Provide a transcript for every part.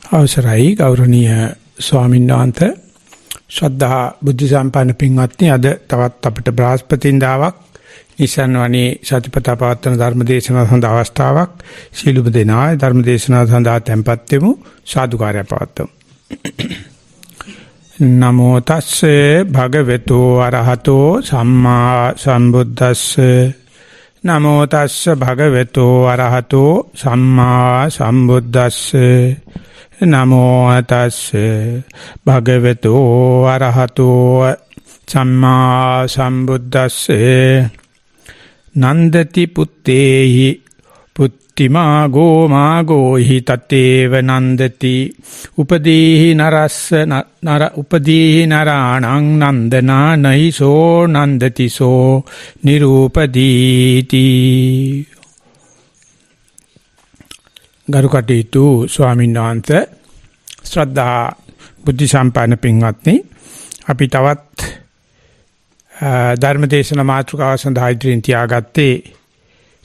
අවසරයි ගෞරවනීය ස්වාමීන් වහන්සේ ශ්‍රද්ධා බුද්ධ සම්පන්න පින්වත්නි අද තවත් අපිට බ්‍රහස්පතින්දාවක් ඉසන්වනේ සතිපතා පවත්වන ධර්මදේශනා සඳහා අවස්ථාවක් සීලුම දෙනා ධර්මදේශනා සඳහා tempත් වෙමු සාදුකාරය පවත්වමු නමෝ තස්සේ භගවතු අරහතෝ සම්මා සම්බුද්දස්සේ නමෝ තස්සේ භගවතු අරහතෝ සම්මා සම්බුද්දස්සේ නමෝ තස්සේ භගවතු අරහතෝ සම්මා සම්බුද්දස්සේ නන්දති පුත්තේහි පුත්තිමා ගෝ හි තතේව නන්දති උපදීහි නරස්ස නර උපදීහි නරාණං නන්දනා නහිසෝ නන්දතිසෝ නිරූපදීති ගරුකටයුතු ස්වාමීන් වහන්සේ ශ්‍රද්ධා බුද්ධ සම්පන්න පින්වත්නි අපි තවත් ධර්මදේශන මාතෘකාව සඳහා ඉදිරියෙන් තියාගත්තේ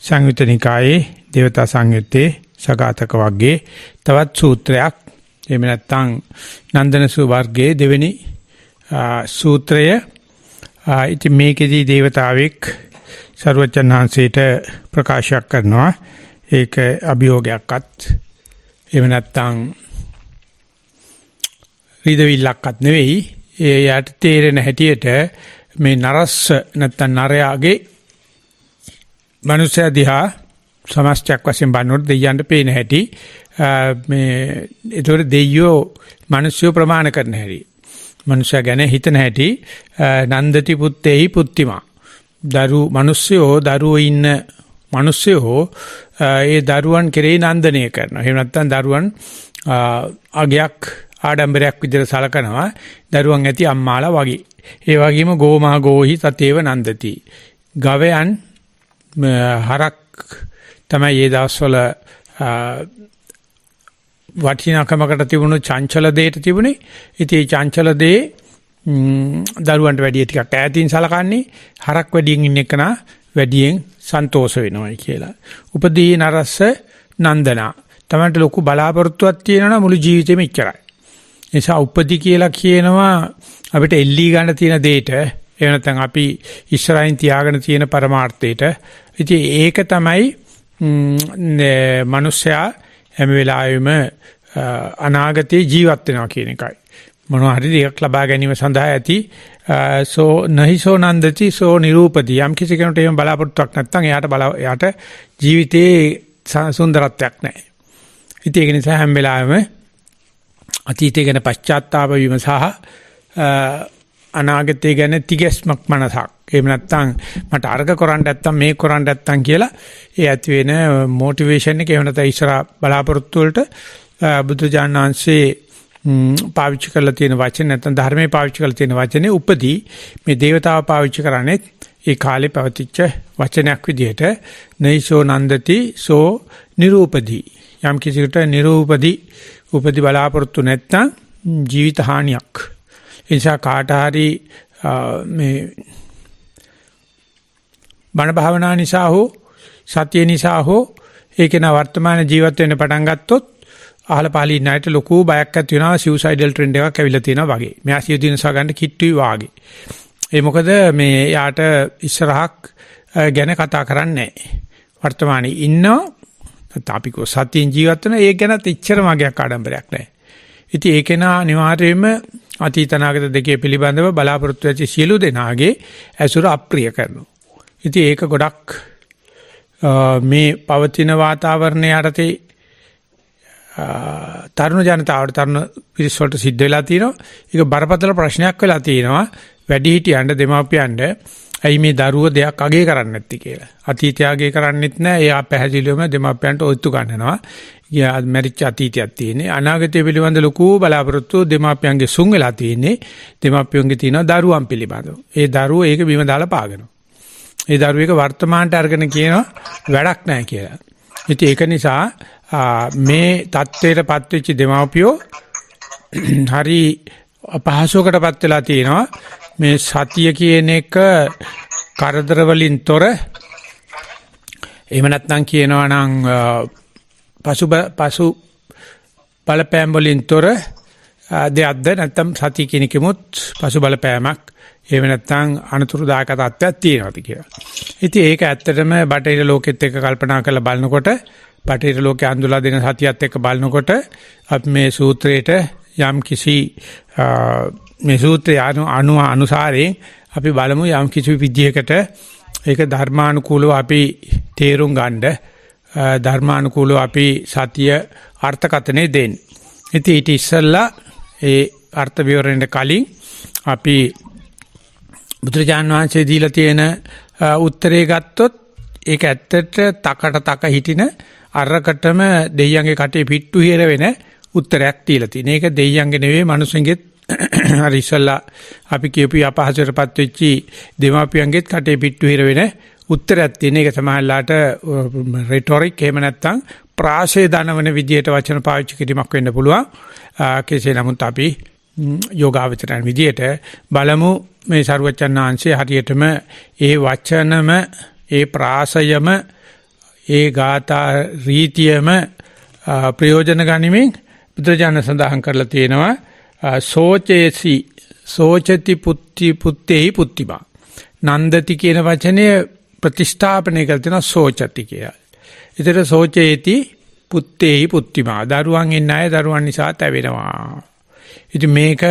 සංයුත්ත නිකායේ දේවතා සංයුත්තේ සගතක වර්ගයේ තවත් සූත්‍රයක් එහෙම නැත්නම් නන්දනසු වර්ගයේ දෙවෙනි සූත්‍රය ඉතින් මේකෙදී දේවතාවෙක් සර්වචන්හන්සේට ප්‍රකාශයක් කරනවා ඒක අභියෝගයක්වත් එහෙම නැත්නම් රීදවිල්ලක්වත් නෙවෙයි ඒ යට තේරෙන හැටියට මේ නරස්ස නැත්නම් නරයාගේ මනුෂ්‍ය දිහා සමස්තයක් වශයෙන් බලනකොට දෙයයන්ට පේන හැටි මේ ඒතොර දෙයියෝ මිනිස්සු ප්‍රමාණ කරන හැටි මනුෂ්‍ය ගැන හිතන හැටි නන්දති පුත්තේහි පුත්තිමා මිනිස්සුෝ දරුවෝ ඉන්න මිනිස්සුෝ ඒ දරුවන් කෙරෙහි නන්දනය කරනවා. එහෙම නැත්නම් දරුවන් අගයක් ආඩම්බරයක් විදිහට සලකනවා. දරුවන් ඇති අම්මාලා වගේ. ඒ වගේම ගෝහි තතේව නන්දති. ගවයන් හරක් තමයි මේ දවස්වල වටිනාකමකට තිබුණු චංචල දෙයට තිබුණේ. ඉතින් මේ චංචල දේ දරුවන්ට වැඩිය ටිකක් ඈතින් සලකන්නේ හරක් වැඩියෙන් ඉන්න එකනා වැඩියෙන් සන්තෝෂ වෙනවයි කියලා. උපදී නරස්ස නන්දනා. තමන්ට ලොකු බලාපොරොත්තුවක් තියෙනවා මුළු ජීවිතේම ඉච්චරයි. ඒ නිසා උපදී කියලා කියනවා අපිට එල්ලී ගන්න තියෙන දෙයට එහෙම නැත්නම් අපි ඉස්සරහින් තියාගෙන තියෙන පරමාර්ථයට. ඉතින් ඒක තමයි මිනිස්සයා හැම වෙලාවෙම අනාගතේ ජීවත් වෙනවා කියන එකයි. මොනවා හරි දෙයක් ලබා ගැනීම සඳහා ඇති සෝ නහිසෝ නන්දති සෝ නිරූපදී යම් කිසි කෙනෙකුට එහෙම බලාපොරොත්තුවක් නැත්නම් එයාට ජීවිතේ සුන්දරත්වයක් නැහැ. ඉතින් ඒක නිසා හැම වෙලාවෙම අතීතය ගැන පශ්චාත්තාප වීම සහ අනාගතය ගැන තිගැස්මක් මනසක්. එහෙම නැත්නම් මට අර්ග කරන්න නැත්නම් මේක කරන්න නැත්නම් කියලා ඒ ඇති වෙන මොටිවේෂන් එක එහෙම නැත්නම් ඉස්සරහ බලාපොරොත්තු වලට බුදුජානනාංශේ පාවිච්චි කරලා තියෙන වචන නැත්නම් ධර්මයේ පාවිච්චි කරලා තියෙන වචනේ උපදී මේ දේවතාව පාවිච්චි කරන්නේ ඒ කාලේ පවතිච්ච වචනයක් විදිහට නයිසෝ නන්දති සෝ නිරූපදී යම් කිසිකට නිරූපදී උපදී බලාපොරොත්තු නැත්නම් ජීවිත හානියක් ඒ නිසා කාට හරි මේ බණ භාවනා නිසා හෝ සතිය නිසා හෝ ඒකේන වර්තමාන ජීවත් වෙන්න පටන් ගත්තොත් අහල පහලී නැට ලොකු බයක් ඇති වෙනවා සියුසයිඩල් ට්‍රෙන්ඩ් එකක් ඇවිල්ලා තියෙනවා වගේ. මෙයා සිය දිනසා ගන්න කිට්ටුයි වාගේ. ඒ මොකද මේ යාට ඉස්සරහක් ගැන කතා කරන්නේ නැහැ. වර්තමානයේ ඉන්නවා තාපිකෝ සතියෙන් ජීවත් වෙන ඒක ගැනත් ඉච්චර මගයක් ආඩම්බරයක් නැහැ. ඉතින් ඒකේන අනිවාර්යයෙන්ම අතීත අනාගත දෙකේ පිළිබඳව බලාපොරොත්තු වෙච්ච සියලු දෙනාගේ ඇසුර අප්‍රිය කරනවා. ඉතින් ඒක ගොඩක් මේ පවතින වාතාවරණය යටතේ තරුණ ජනතාවට තරුණ පිරිස වලට සිද්ධ වෙලා තියෙනවා. ඒක බරපතල ප්‍රශ්නයක් වෙලා තියෙනවා. වැඩිහිටියන්ට දෙමාපියන්ට ඇයි මේ දරුවෝ දෙයක් අගේ කරන්නේ නැති කියලා. අතීතය අගේ කරන්නේත් නැහැ. එයා පැහැදිලිවම දෙමාපියන්ට ඔත්තු ගන්නවා. යා මැරිච්ච අතීතයක් තියෙන්නේ. අනාගතය පිළිබඳ ලොකු බලාපොරොත්තු දෙමාපියන්ගේ සුන් වෙලා තියෙන්නේ. දෙමාපියන්ගේ තියෙන දරුවන් පිළිබඳව. ඒ දරුවෝ ඒක බිම දාලා පාගනවා. ඒ දරුවෙක් වර්තමානට අරගෙන කියනවා වැඩක් නැහැ කියලා. ඉතින් ඒක නිසා මේ தത്വයටපත් වෙච්ච දෙමාපියෝ හරි අපහසුකටපත් වෙලා තියෙනවා. මේ සතිය කියන එක කරදර වලින් තොර එහෙම නැත්නම් කියනවා නම් පසු බලපෑම් වලින් තොර දෙයක්ද නැත්නම් සතිය කියන කෙමුත් පසු බලපෑමක් එහෙම නැත්නම් අනතුරුදායක තත්ත්වයක් තියෙනවාද කියලා. ඉතින් ඒක ඇත්තටම බටහිර ලෝකෙත් එක්ක කල්පනා කරලා බලනකොට බටහිර ලෝකයේ අඳුලා දෙන සතියත් එක්ක බලනකොට අපි මේ සූත්‍රයේට යම් කිසි මේ සූත්‍රය අනුසාරයෙන් අපි බලමු යම් කිසි විදියකට ඒක ධර්මානුකූලව අපි තේරුම් ගන්න ධර්මානුකූලව අපි සතිය අර්ථකථනය දෙන්න. ඉතින් ඊට ඉස්සෙල්ලා ඒ අර්ථ විවරණයට කලින් අපි බුදුරජාන් වහන්සේ දීලා තියෙන උත්තරේ ගත්තොත් ඒක ඇත්තට තක හිටින අරකටම දෙයියන්ගේ කටේ පිට්ටු හිර වෙන උත්තරයක් දීලා තියෙන. ඒක දෙයියන්ගේ නෙවෙයි මිනිස්සුන්ගෙත් හරි ඉස්සලා අපි කියපු අපහසුරපත් වෙච්චි දෙමාපියන්ගෙත් කටේ පිට්ටු හිර වෙන උත්තරයක් තියෙන. ඒක සමහරලාට රෙටොරික් එහෙම නැත්නම් ප්‍රාසය දනවන විදියට වචන පාවිච්චි කිරීමක් වෙන්න පුළුවන්. කෙසේ නමුත් අපි යෝගාවචරණ විදියට බලමු මේ සරුවචනාංශයේ හරියටම ඒ වචනම ඒ ප්‍රාසයම ඒ ගාථා රීතියම ප්‍රයෝජන ගනිමින් බුදුරජාණන් සඳහන් කරලා තියෙනවා සෝචේසි සෝචති පුත්තේහි පුත්තිමා නන්දති කියන වචනය ප්‍රතිස්ථාපනය කරලා තියෙනවා සෝචති කියලා. ඒතර සෝචේති පුත්තේහි පුත්තිමා දරුවන් ඉන්න අය දරුවන් නිසා තැවෙනවා. ඉතින් මේක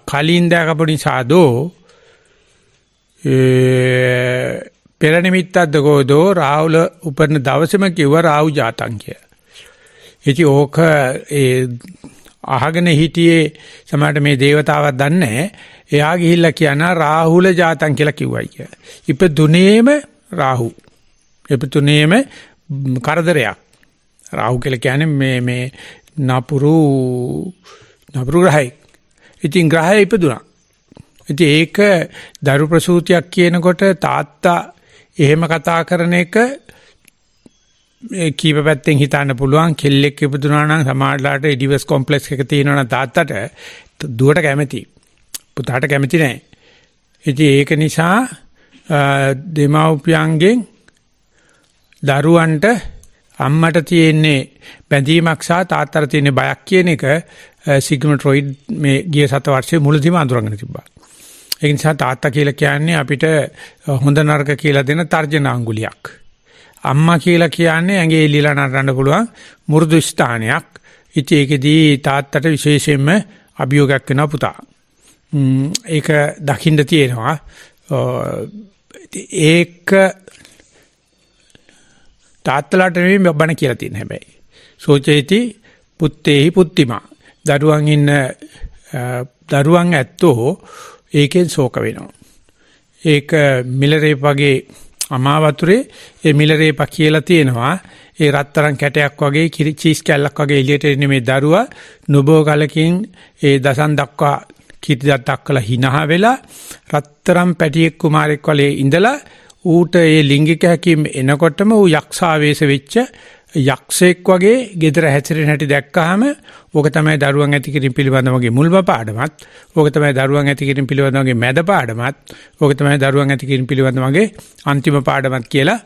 කලින් දැකපු නිසාදෝ පෙර නිමිත්තක්ද කොහොදෝ රාහුල උපන්න දවසේම කිව්වා රාහු ජාතං කියලා. ඉතින් ඕක අහගෙන හිටියේ සමහරට මේ దేవතාවක් දන්නේ එයා ගිහිල්ලා කියනවා රාහුල ජාතං කියලා කිව්වයි කියලා. ඉපදුනේම රාහු. ඉපදුනේම කරදරයක්. රාහු කියලා කියන්නේ මේ නපුරු ග්‍රහයි. ඉතින් ග්‍රහය ඉපදුනා. ඉතින් ඒක දරු ප්‍රසූතියක් කියනකොට තාත්තා එහෙම කතා කරන එක කීප පැත්තෙන් හිතන්න පුළුවන්. කෙල්ලෙක් ඉපදුනා නම් සමාජලාට ඩිවර්ස් කොම්ප්ලෙක්ස් එක තියෙනවා නම් තාත්තට දුවට කැමති. පුතාට කැමති නැහැ. ඉතින් ඒක නිසා දෙමව්පියන්ගෙන් දරුවන්ට අම්මට තියෙන්නේ බැඳීමක් සහ තාත්තට තියෙන්නේ බයක් කියන එක සිග්මන්ඩ් ෆ්‍රොයිඩ් මේ ගිය සත වර්ෂයේ මුලදීම අඳුරගෙන තිබ්බා. ඒ නිසා තාත්තා කියලා කියන්නේ අපිට හොඳ නරක කියලා දෙන තර්ජන අඟුලියක්. අම්මා කියලා කියන්නේ ඇඟේ එල්ලලා නටන්න පුළුවන් මෘදු ස්ථානයක්. ඉතින් ඒකෙදී තාත්තට විශේෂයෙන්ම අභියෝගයක් වෙනවා පුතා. ඒක දකින්න තියෙනවා. ඒක තාත්තලාට නෙමෙයි බණ කියලා තියෙන හැබැයි. සෝචේති පුත්තේහි පුත්තිමා. දරුවන් ඇත්තෝ ඒකෙන් ශෝක වෙනවා. ඒක මිලරේප වගේ අමාවතුරේ ඒ මිලරේප කියලා තියෙනවා. ඒ රත්තරන් කැටයක් වගේ චීස් කැල්ලක් වගේ එළියට එන්නේ මේ දරුවා නොබෝ කලකින් ඒ දසන් දක්වා කීර්තියක් දක්වලා hina වෙලා රත්තරන් පැටියෙක් කුමාරෙක් වගේ ඉඳලා ඌට ඒ ලිංගික හැකීම් එනකොටම ඌ යක්ෂාවේශ වෙච්ච යක්ෂයෙක් වගේ gedara හැසිරෙන හැටි දැක්කහම ඕක තමයි දරුවන් ඇති කිරීම පිළිබඳවගේ මුල්ම පාඩමත්. ඕක තමයි දරුවන් ඇති කිරීම පිළිබඳවගේ මැද පාඩමත්. ඕක තමයි දරුවන් ඇති කිරීම පිළිබඳවගේ අන්තිම පාඩමත් කියලා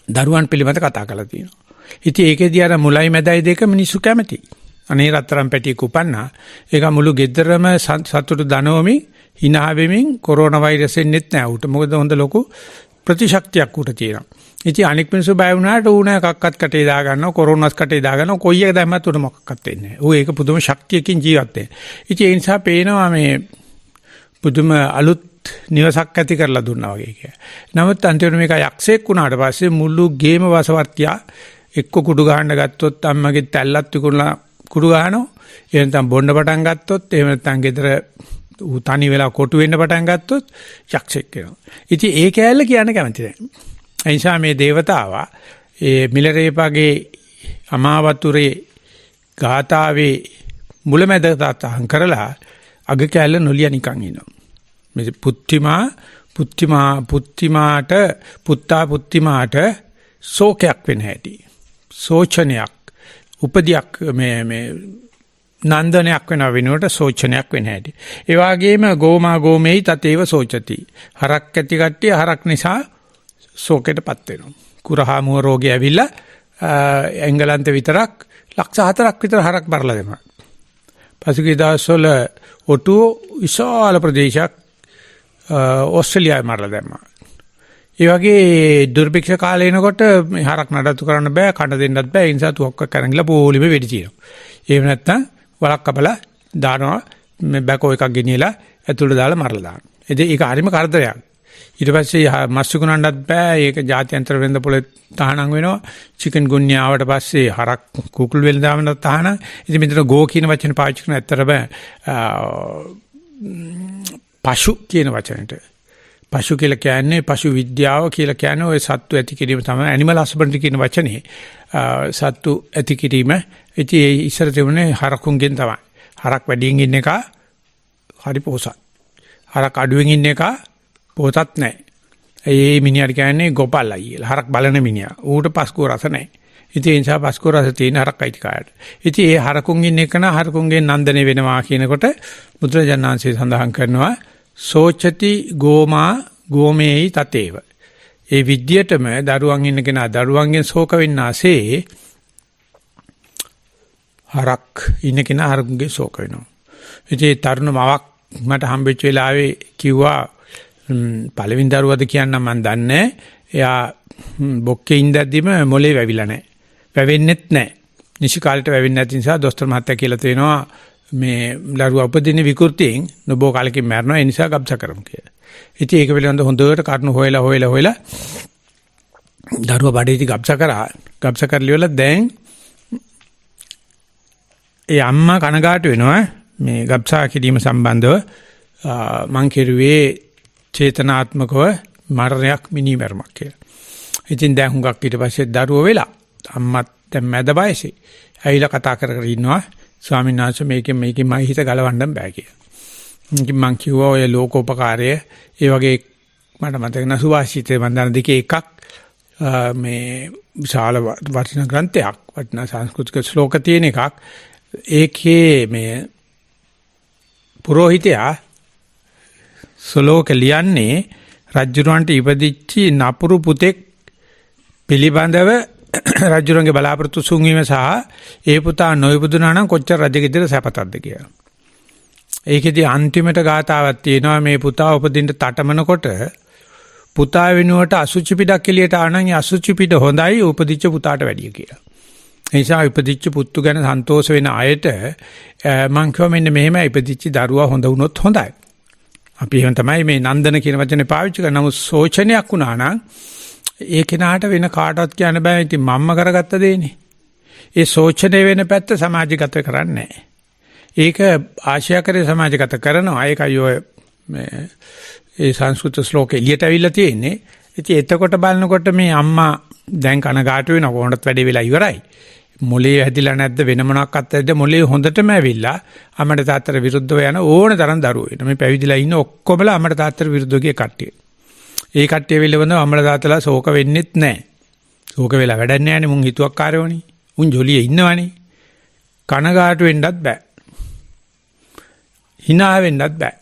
දරුවන් පිළිබඳ කතා කරලා තියෙනවා. ඉතින් ඒකේදී අර මුලයි මැදයි දෙක මිනිස්සු කැමති. අනේ රත්තරන් පැටියෙක් උපන්නා. ඒක මුළු ගෙදරම සතුටු දනෝමින් hina වෙමින් කොරෝනා වෛරස් එන්නෙත් නැහැ උට. මොකද හොඳ ලොකු ප්‍රතිශක්තියක් උට තියෙනවා. ඉතින් අනික් මිනිස්සු බය වුණාට ඌ නෑ කක්කත් කටේ දා ගන්නවා කොරෝනාස් කටේ දා ගන්නවා කොයි එක දැම්මත් උට මොකක්වත් වෙන්නේ නැහැ. ඌ ඒක පුදුම ශක්තියකින් ජීවත් වෙනවා. ඉතින් ඒ නිසා පේනවා මේ පුදුම අලුත් නිවසක් ඇති කරලා දුන්නා වගේ කියලා. නමුත් අන්තිමට මේක යක්ෂයෙක් වුණාට පස්සේ මුළු ගේම වසවර්තියා එක්ක කුඩු ගහන්න ගත්තොත් අම්මගේ තැල්ලත් විකුණලා කුඩු ගහනවා. එහෙම නැත්නම් බොන්න පටන් ගත්තොත් එහෙම නැත්නම් ගෙදර ඌ තනි වෙලා කොටු වෙන්න පටන් ගත්තොත් යක්ෂයෙක් වෙනවා. ඉතින් ඒ කෑල්ල කියන්න කැමති නැහැ. ඒ නිසා මේ దేవතාවා ඒ මිලරේපගේ අමාවතුරේ ගාතාවේ මුලමෙද තාතහන් කරලා අග කෑල්ල නොලිය නිකන් ඉනවා. මේ පුත්තිමාට ශෝකයක් වෙන හැටි. සෝචනයක් උපදියක් මේ නන්දනයක් වෙන වෙනුවට සෝචනයක් වෙන හැටි. ඒ වගේම ගෝමා ගෝමේයි තතේව සෝචති. හරක් ඇති කට්ටිය හරක් නිසා ශෝකයටපත් වෙනවා. කුරහා මුව රෝගය ඇවිල්ලා එංගලන්තේ විතරක් ලක්ෂ 4ක් විතර හරක් බරලා දෙනවා. පසුගිය දවස්වල ඔටුව විශාල ප්‍රදේශයක් ඕස්ට්‍රේලියාවේ මරලා දැම්මා. ඒ වගේ දුර්භික්ෂ කාලේ එනකොට හරක් නඩත්තු කරන්න බෑ, කඩ දෙන්නත් බෑ. ඒ නිසා තුවක්ක කරන් ගිහලා පොලිමේ වෙඩි තියනවා. එහෙම නැත්නම් වලක් කපලා දානවා, මේ බැකෝ එකක් ගෙනියලා ඇතුළට දාලා මරලා දානවා. ඒක හරිම කරදරයක්. ඊට පස්සේ මස් විකුණන්නත් බෑ. ඒක ජාත්‍යන්තර වෙළඳ පොලේ තහනම් වෙනවා. චිකන් ගුන්යා ආවට පස්සේ හරක් කුකුල් වෙළඳාමකට තහනම්. ඉතින් මෙතන ගෝ කියන වචනේ පාවිච්චි කරන ඇත්තටම පශු කියන වචනට. පශු කියලා කියන්නේ පශු විද්‍යාව කියලා කියන්නේ ওই සත්තු ඇති කිරීම තමයි ඇනිමල් හස්බන්ඩරි කියන වචනේ. සත්තු ඇති කිරීම. ඉතින් ඒ ඉස්සර තිබුණේ හරකුන්ගෙන් තමයි. හරක් වැඩියෙන් ඉන්න එක හරි පොහසත්. හරක් අඩුවෙන් ඉන්න එක පොහසත් නැහැ. ඒ මිනිහට කියන්නේ ගොපල්ලා කියලා. හරක් බලන මිනිහා. ඌට පස්කෝ රස නැහැ. ඉතින් ඒ නිසා පස්කෝ රස තියෙන හරක් අයිති කායට. ඉතින් ඒ හරකුන් ඉන්න එක නා හරකුන්ගෙන් නන්දනය වෙනවා කියනකොට බුදුරජාණන් වහන්සේ සඳහන් කරනවා සෝචති ගෝමා ගෝමේයි තතේව. ඒ විද්‍යටම දරුවන් ඉන්න කෙනා දරුවන්ගෙන් ශෝක වෙන්නාසේ හරක් ඉන්න කෙනා හරකුන්ගෙන් ශෝක වෙනවා. ඉතින් තරුණ මවක් මට හම්බෙච්ච වෙලාවේ කිව්වා පළවෙනි දරුවද කියන්න මම දන්නේ. එයා බොක්කේ ඉඳද්දිම මොලේ වැවිලා නැහැ. වැවෙන්නෙත් නැහැ. නිසි කාලේට වැවෙන්නේ නැති නිසා දොස්තර මහත්තයා කියලා තියෙනවා මේ දරුවා උපදින විකෘතියෙන් නොබෝ කාලෙකින් මැරෙනවා. ඒ නිසා ගබ්ස කරමු කියලා. ඉතින් ඒක පිළිබඳව හොඳට කරුණු හොයලා දරුවා බඩේදී ගබ්ස කරා. ගබ්ස කරලිවල දැන් ඒ අම්මා කනගාටු වෙනවා මේ ගබ්සා කිරීම සම්බන්ධව මං කෙරුවේ චේතනාත්මකව මරණයක් මිනිමැරුමක් කියලා. ඉතින් දැන් හුඟක් ඊට පස්සේ දරුවෝ වෙලා අම්මත් දැන් මැද වයසේ ඇවිල්ලා කතා කර ඉන්නවා ස්වාමීන් වහන්සේ මේකෙන් මම හිත ගලවන්න බෑ කියලා. ඉතින් මං කිව්වා ඔය ලෝකෝපකාරය ඒ වගේ මට මතක නැහැ සුවාසිතේ වන්දන දෙකේ එකක් මේ විශාල වටිනා ග්‍රන්ථයක් වටිනා සංස්කෘතික ශ්ලෝක තියෙන එකක්. ඒකේ මේ පුරোহিතයා ශ්ලෝක ලියන්නේ රජුරවන්ට ඉපදිච්චි නපුරු පුතෙක් පිළිබඳව රජුරන්ගේ බලාපොරොත්තු සුන්වීම සහ ඒ පුතා නොඉපදුනා නම් කොච්චර රජගෙදර සැපතක්ද කියලා. ඒකෙදි අන්තිමට ගාතාවක් තියෙනවා මේ පුතා උපදින්න තටමනකොට පුතා වෙනුවට අසුචි පිටක් එළියට ආනනම් ඒ අසුචි පිට හොඳයි උපදිච්ච පුතාට වැඩිය කියලා. ඒ නිසා ඉපදිච්ච පුතු ගැන සන්තෝෂ වෙන අයට මං කියව මෙන්න මෙහෙම ඉපදිච්ච දරුවා හොඳ වුණොත් හොඳයි. අපි එහෙම තමයි මේ නන්දන කියන වචනේ පාවිච්චි කරන නමුත් සෝචනයක් වුණා නම් ඒ කෙනාට වෙන කාටවත් කියන්න බෑ. ඉතින් මම්ම කරගත්ත දෙන්නේ. ඒ සෝචනේ වෙන පැත්ත සමාජගත කරන්නේ නැහැ. ඒක ආශ්‍යාකරේ සමාජගත කරනවා. ඒකයි ඔය ඒ සංස්කෘත ශ්ලෝක එළියට අවිල්ලා තියෙන්නේ. ඉතින් එතකොට බලනකොට මේ අම්මා දැන් කනගාටු වෙන කොහොමදත් වැඩේ වෙලා ඉවරයි. මොලේ හැදිලා නැද්ද වෙන මොනක්වත් නැද්ද මොලේ හොඳටම ඇවිල්ලා අම්මට තාත්තට විරුද්ධව යන ඕන තරම් දරුවෝ වෙන. මේ පැවිදිලා ඉන්න ඔක්කොමලා අම්මට තාත්තට විරුද්ධව ගිය කට්ටිය. ඒ කට්ටිය වෙලවඳ අම්මලා තාත්තලා ශෝක වෙන්නෙත් නැහැ. ශෝක වෙලා වැඩක් නැහැනේ මුන් හිතුවක්කාරයෝනේ. උන් ජොලියේ ඉන්නවනේ. කනගාටු වෙන්නත් බෑ. hina වෙන්නත් බෑ.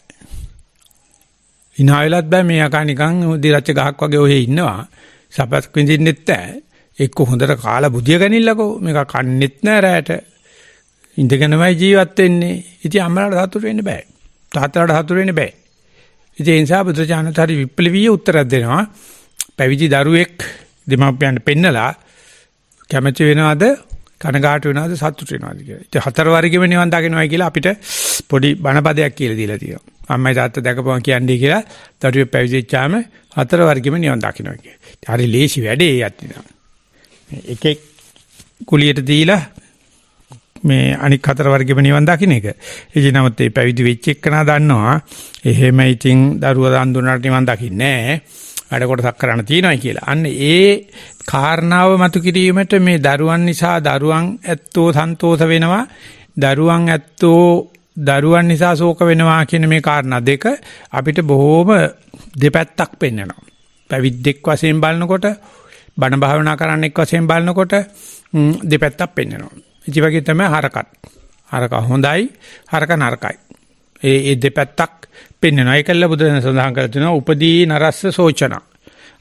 hina වෙලත් බෑ මේ අකා නිකන් දිරච්ච ගහක් වගේ ඔහෙ ඉන්නවා. සපත් විඳින්නෙත් නැහැ. එක්ක හොඳට කාලා බුදිය ගනින්නකෝ. මේක කන්නෙත් නැහැ රැට. ඉඳගෙනමයි ජීවත් වෙන්නේ. ඉතින් අම්මලාට සතුට වෙන්න බෑ. තාත්තලාට සතුට වෙන්න බෑ. ඉතින් ඒ නිසා බුදුචානන්ත හරි විප්ලවීය උත්තරයක් දෙනවා. පැවිදි දරුවෙක් දෙමාපියන්ට පෙන්නලා කැමති වෙනවද කනගාටු වෙනවද සතුට වෙනවද කියලා. ඉතින් හතර වර්ගෙම නිවන් දකින්නයි කියලා අපිට පොඩි බණපදයක් කියලා දීලා තියෙනවා. අම්මයි තාත්තා දැකපුවා කියන්නේ කියලා දරුවෙක් පැවිදිච්චාම හතර වර්ගෙම නිවන් දකින්නවා කියලා. හරි ලේසි වැඩේ යත්නිනා. එකෙක් කුලියට දීලා මේ අනික් හතර වර්ගෙම නිවන් දකින්න එක. ඉතින් නමුත් මේ පැවිදි වෙච්ච එක්කනා දන්නවා එහෙම ඉතින් දරුවා දන් දුන්නාට නිවන් දකින්නේ නැහැ. වැඩ කොටසක් කරන්න තියෙනවා කියලා. අන්න ඒ කාරණාව මතු කිරීමට මේ දරුවන් නිසා දරුවන් ඇත්තෝ සන්තෝෂ වෙනවා. දරුවන් නිසා ශෝක වෙනවා කියන මේ කාරණා දෙක අපිට බොහොම දෙපැත්තක් පෙන්වනවා. පැවිද්දෙක් වශයෙන් බලනකොට බණ භාවනා කරන්නෙක් වශයෙන් බලනකොට දෙපැත්තක් පෙන්වනවා. ඉති වගේ තමයි හරකත්. හරක හොඳයි, හරක නරකයි. ඒ දෙපැත්තක් පෙන්වනවා. ඒකල්ල බුදුන් සඳහන් කරලා තිනවා උපදී නරස්ස සෝචන.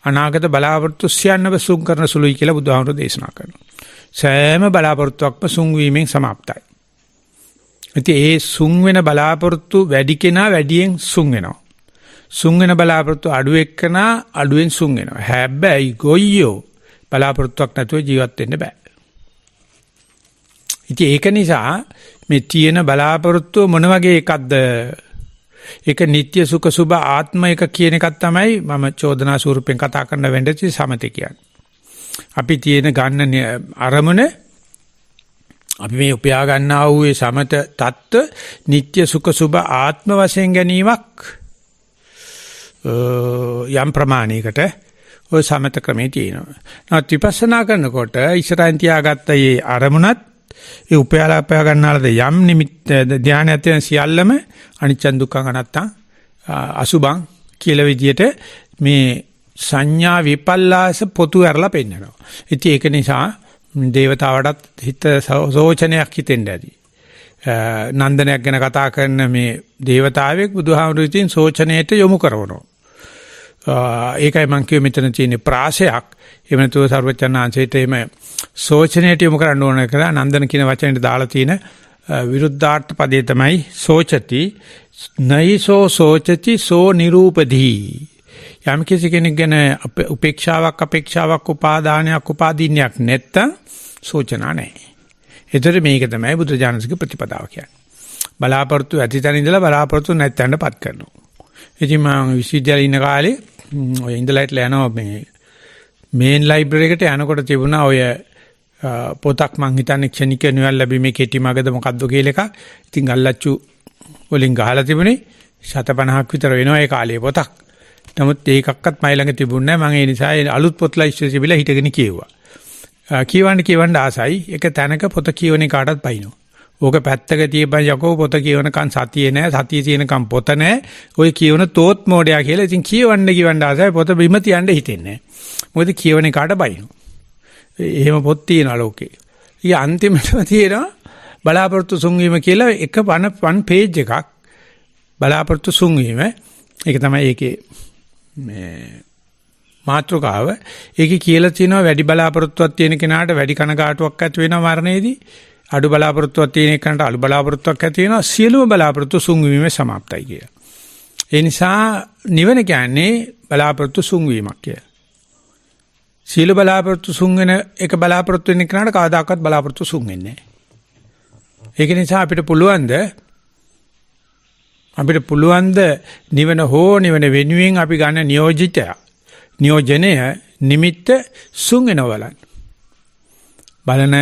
අනාගත බලාපොරොත්තු සියන්නව සුන් කරන සුළුයි කියලා බුදුහාමුදුරෝ දේශනා කරනවා. සෑම බලාපොරොත්තුවක්ම සුන් වීමෙන් සමාප්තයි. ඉතින් ඒ සුන් වෙන බලාපොරොත්තු වැඩි කෙනා වැඩියෙන් සුන් වෙනවා. සුන් වෙන බලාපොරොත්තු අඩු එක්කනා අඩුවෙන් සුන් වෙනවා. හැබැයි ගොයියෝ බලාපොරොත්තුවක් නැතුව ජීවත් වෙන්න බෑ. ඉතින් ඒක නිසා මේ තියෙන බලාපොරොත්තු මොන වගේ එකක්ද? ඒක නিত্য සුඛ සුභ ආත්ම එක කියන එකක් තමයි මම චෝදනා ස්වරූපෙන් කතා කරන්න වෙන්නේ සමතේ කියන්නේ. අපි තියෙන ගන්න අරමුණ අපි මේ උපයා ගන්නා වූ ඒ සමත தত্ত্ব නিত্য සුඛ සුභ ආත්ම වශයෙන් ගැනීමක් යම් ප්‍රමාණයකට ඔය සමත ක්‍රමේ තියෙනවා. නමුත් විපස්සනා කරනකොට ඉස්සරහින් තියාගත්ත මේ අරමුණත් ඒ උපයාලා ගන්නාලද යම් නිමිත්ත ධානය ඇතිවෙන සියල්ලම අනිච්ච දුක්ඛ අනාත්ම අසුභං කියලා විදියට මේ සංඥා විපල්ලාස පොතු ඇරලා පෙන්නනවා. ඉතින් ඒක නිසා දේවතාවටත් හිත සෝචනයක් හිතෙන්න ඇති. නන්දනයක් ගැන කතා කරන මේ දේවතාවෙක් බුදුහාමුදුරුවෝ ඉතින් සෝචනයට යොමු කරනවා. ඒකයි මම කිව්වේ මෙතන තියෙන ප්‍රාසයක්. එහෙම නැතුව සර්වචන්නාංශයට එහෙම සෝචනයට යොමු කරන්න ඕන කියලා නන්දන කියන වචනේට දාලා තියෙන විරුද්ධාර්ථ පදේ තමයි සෝචති නයිසෝ සෝචති සෝ නිරූපදී. යම් කිසි කෙනෙක් ගැන අපේක්ෂාවක් උපාදානයක් උපාදීනයක් නැත්තම් සෝචනා නැහැ. ඒතර මේක තමයි බුදුජානකගේ ප්‍රතිපදාව කියන්නේ. බලාපොරොත්තු ඇතිතන ඉඳලා බලාපොරොත්තු නැත්තන්ටපත් කරනවා. ඉතින් මම විශ්වවිද්‍යාලේ ඉන්න කාලේ ඔය ඉඳලා යනවා මේ මේන් ලයිබ්‍රරි එකට යනකොට තිබුණා ඔය පොතක් මං හිතන්නේ ක්ෂණික නිවල් ලැබීමේ කෙටි මගද මොකද්ද කියලා එකක්. ඉතින් අල්ලච්චු වලින් ගහලා තිබුණේ 150ක් විතර වෙනවා ඒ කාලේ පොතක්. නමුත් ඒකක්වත් මයි ළඟ තිබුණේ නැහැ. මම ඒ නිසා අලුත් පොත් ලයිස්ට් එකේ තිබිලා හිටගෙන කියෙව්වා. කියවන්න ආසයි. ඒක තැනක පොත කියවන්නේ කාටවත් පයින්නවා. ඕක පැත්තක තියපන් යකෝ පොත කියවනකන් සතියේ නැහැ. සතියේ තියෙනකන් පොත නැහැ. ඔය කියවන තෝත් මොඩයා කියලා. ඉතින් කියවන්න ආසයි. පොත බිම තියන්න හිතෙන්නේ නැහැ. මොකද කියවන්නේ කාට පයින්නවා. එහෙම පොත් තියෙනවා ලෝකේ. ඊ අන්තිමටම තියෙනවා බලාපොරොත්තු සුන්වීම කියලා එක වන් පේජ් එකක් බලාපොරොත්තු සුන්වීම. ඒක තමයි ඒකේ මේ මාත්‍රකාව. ඒකේ කියලා තියෙනවා වැඩි බලාපොරොත්තුවක් තියෙන කෙනාට වැඩි කනගාටුවක් ඇති වෙනවා මරණයේදී. අඩු බලාපොරොත්තුවක් තියෙන කෙනාට අඩු බලාපොරොත්තුවක් ඇති වෙනවා. සියලුම බලාපොරොත්තු සුන්වීමේ සමාප්තයි කියලා. ඒ නිසා නිවන කියන්නේ බලාපොරොත්තු සුන්වීමක් කියලා. සීල බලාපොරොත්තු සුන් වෙන එක බලාපොරොත්තු වෙන කෙනාට කවදාකවත් බලාපොරොත්තු සුන් වෙන්නේ නැහැ. ඒක නිසා අපිට පුළුවන් ද නිවන හෝ නිවන වෙනුවෙන් අපි ගන්න නියෝජනය නිමිත්ත සුන් වෙනවා බලන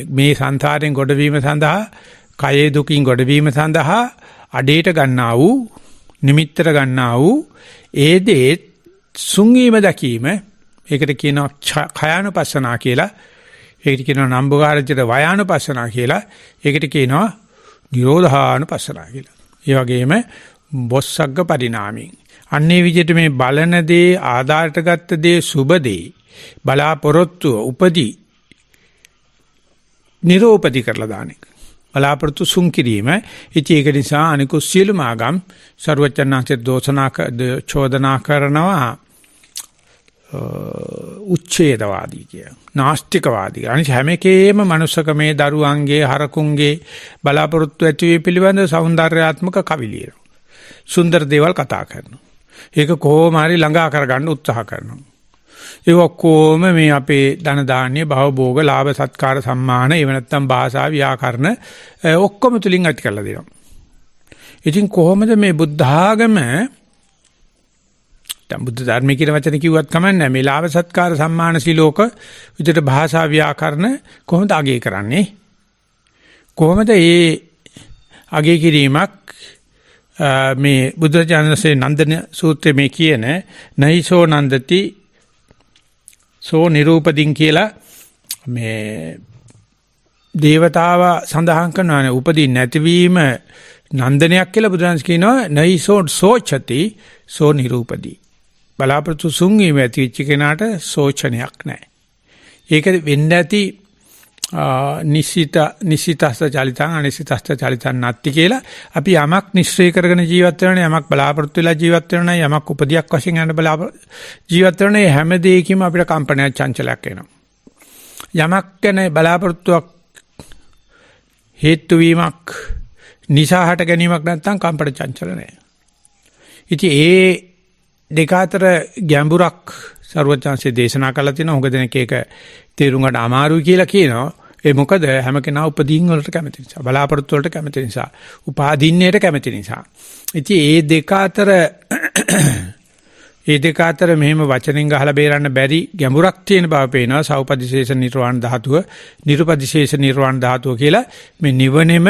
මේ සංසාරයෙන් ගොඩවීම සඳහා කයේ දුකින් ගොඩවීම සඳහා අඩේට ගන්නා වූ නිමිත්තට ගන්නා වූ ඒ දේ සුන් වීම දැකීම. ඒකට කියනවා khයානුපස්සනා කියලා. ඒකට කියනවා නම්බුකාරජිත වයානුපස්සනා කියලා. ඒකට කියනවා නිරෝධානුපස්සනා කියලා. ඒ වගේම බොස්සග්ග පරිණාමයෙන්. අන්නේ විදිහට මේ බලන දේ ආධාරයට ගත්ත දේ සුබ දේ බලාපොරොත්තු උපදී නිරෝපදී කරලා දාන එක. බලාපොරොත්තු සුන් කිරීම. ඉතින් ඒක නිසා අනිකුත් සියලුම ආගම් සර්වචන්නාංශයේ චෝදනා කරනවා උච්ඡේදවාදී කිය. නාස්තිකවාදී. අනිත් හැම එකේම මනුස්සකමේ දරුවන්ගේ හරකුන්ගේ බලාපොරොත්තු ඇති වේ පිළිබඳ සෞන්දර්යාත්මක කවි ලියනවා. සුන්දර දේවල් කතා කරනවා. ඒක කොහොම හරි ළඟා කරගන්න උත්සාහ කරනවා. ඒ ඔක්කොම මේ අපේ ධන දාන්නේ භව භෝග ලාභ සත්කාර සම්මාන ඒව නැත්තම් භාෂා ව්‍යාකරණ ඔක්කොම තුලින් ඇති කරලා දෙනවා. ඉතින් කොහොමද මේ බුද්ධ ආගම බුද්ධ ධර්මයේ කියන වචන කිව්වත් කමන්නේ මේ ලාභ සත්කාර සම්මාන සිලෝක විදිහට භාෂා ව්‍යාකරණ කොහොමද අගය කරන්නේ? කොහොමද මේ අගය කිරීමක් මේ බුදුරජාණන්සේ නන්දන සූත්‍රයේ මේ කියන නයිසෝ නන්දති සෝ නිරූපදින් කියලා මේ දේවතාව සඳහන් කරනවා උපදී නැතිවීම නන්දනයක් කියලා බුදුරජාණන් කියනවා නයිසෝ සෝචති සෝ නිරූපදී. බලාපොරොත්තු සුන්වීම ඇති වෙච්ච කෙනාට සෝචනයක් නැහැ. ඒක වෙන්න ඇති නිසිතස්ස චලිතං අනිසිතස්ස චලිතං නැති කියලා අපි යමක් නිශ්චය කරගෙන ජීවත් වෙනවා යමක් බලාපොරොත්තු වෙලා ජීවත් වෙනවා යමක් උපදියක් වශයෙන් යන ජීවත් වෙනවා හැම දෙයකම අපිට කම්පනයක් චංචලයක් එනවා යමක් ගැන බලාපොරොත්තුවක් හේතු වීමක් නිසා හට ගැනීමක් නැත්නම් කම්පන චංචල නැහැ. ඉතින් ඒ දෙක අතර ගැඹුරක් සර්වඥාන්සේ දේශනා කළා තියෙනවා. මොකද දෙනක ඒක තේරුම් ගන්න අමාරුයි කියලා කියනවා. ඒ මොකද හැම කෙනා උපදීන් වලට කැමති නිසා, බලාපොරොත්තු වලට කැමති නිසා, උපාදීන්නයට කැමති නිසා. ඉතින් ඒ දෙක අතර මෙහෙම වචනෙන් ගහලා බේරන්න බැරි ගැඹුරක් තියෙන බව පේනවා. සෞපදිශේෂ නිර්වාණ ධාතුව, නිර්පදිශේෂ නිර්වාණ ධාතුව කියලා මේ නිවනෙම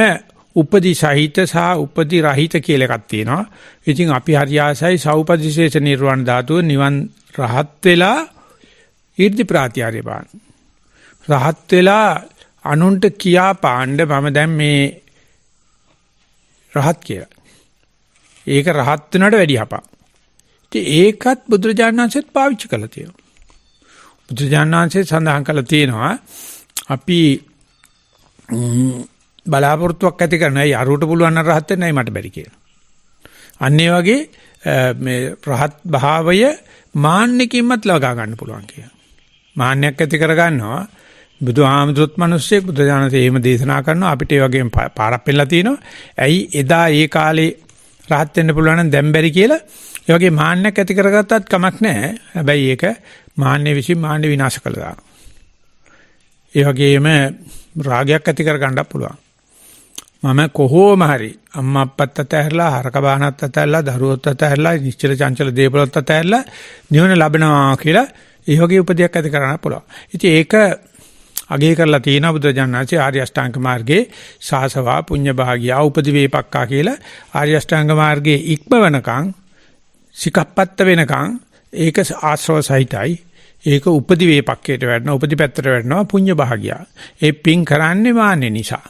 උපදි සහිත සහ උපදි රහිත කියලා එකක් තියෙනවා. ඉතින් අපි හරි ආසයි සෞපදිශේෂ නිර්වාණ ධාතුව නිවන් රහත් වෙලා ඊර්ති ප්‍රාතිහාර්ය බාන. රහත් වෙලා අනුන්ට කියා පාණ්ඩ මම දැන් මේ රහත් කියලා. ඒක රහත් වෙනවට වැඩි හපක්. ඉතින් ඒකත් බුදුරජාණන් වහන්සේත් පාවිච්චි කළා තියෙනවා. බුදුරජාණන් වහන්සේ සඳහන් කළා තියෙනවා අපි බලාපොරොත්තුවක් ඇති කරන අය අරුවට පුළුවන් නම් රහත් වෙන්නයි මට බැරි කියලා. අන්න ඒ වගේ මේ රහත් භාවය මාන්නකින්වත් ලබා ගන්න පුළුවන් කියලා. මාන්නයක් ඇති කර ගන්නවා. බුදුහාමුදුරුවෝ මිනිස්සෙක් බුදුජානකේ එහෙම දේශනා කරනවා අපිට ඒ වගේම පාරක් පෙන්නලා තිනවා. ඇයි එදා ඒ කාලේ රහත් වෙන්න පුළුවන් නම් දැන් බැරි කියලා. ඒ වගේ මාන්නයක් ඇති කරගත්තත් කමක් නැහැ. හැබැයි ඒක මාන්නේ විසින් මාන්නේ විනාශ කළා දානවා. ඒ වගේම රාගයක් ඇති කර ගන්නත් පුළුවන්. මම කොහොම හරි අම්මා අප්පත් අතහැරලා හරක බාහනත් අතහැරලා දරුවොත් අතහැරලා නිශ්චල චංචල දේපලත් අතහැරලා නිවන ලබනවා කියලා ඒ වගේ උපදයක් ඇති කරන්න පුළුවන්. ඉතින් ඒක අගය කරලා තියෙනවා බුදුරජාණන් වහන්සේ ආර්ය අෂ්ටාංග මාර්ගයේ සාසවා පුඤ්ඤ භාගියා උපදි වේපක්කා කියලා ආර්ය අෂ්ටාංග මාර්ගයේ ඉක්මවනකම් සිකප්පත්ත වෙනකම් ඒක ආශ්‍රව සහිතයි. ඒක උපදි වේපක්කයට වැඩනවා උපදි පැත්තට වැඩනවා පුඤ්ඤ භාගියා. ඒ පිං කරන්නේ මාන්නේ නිසා.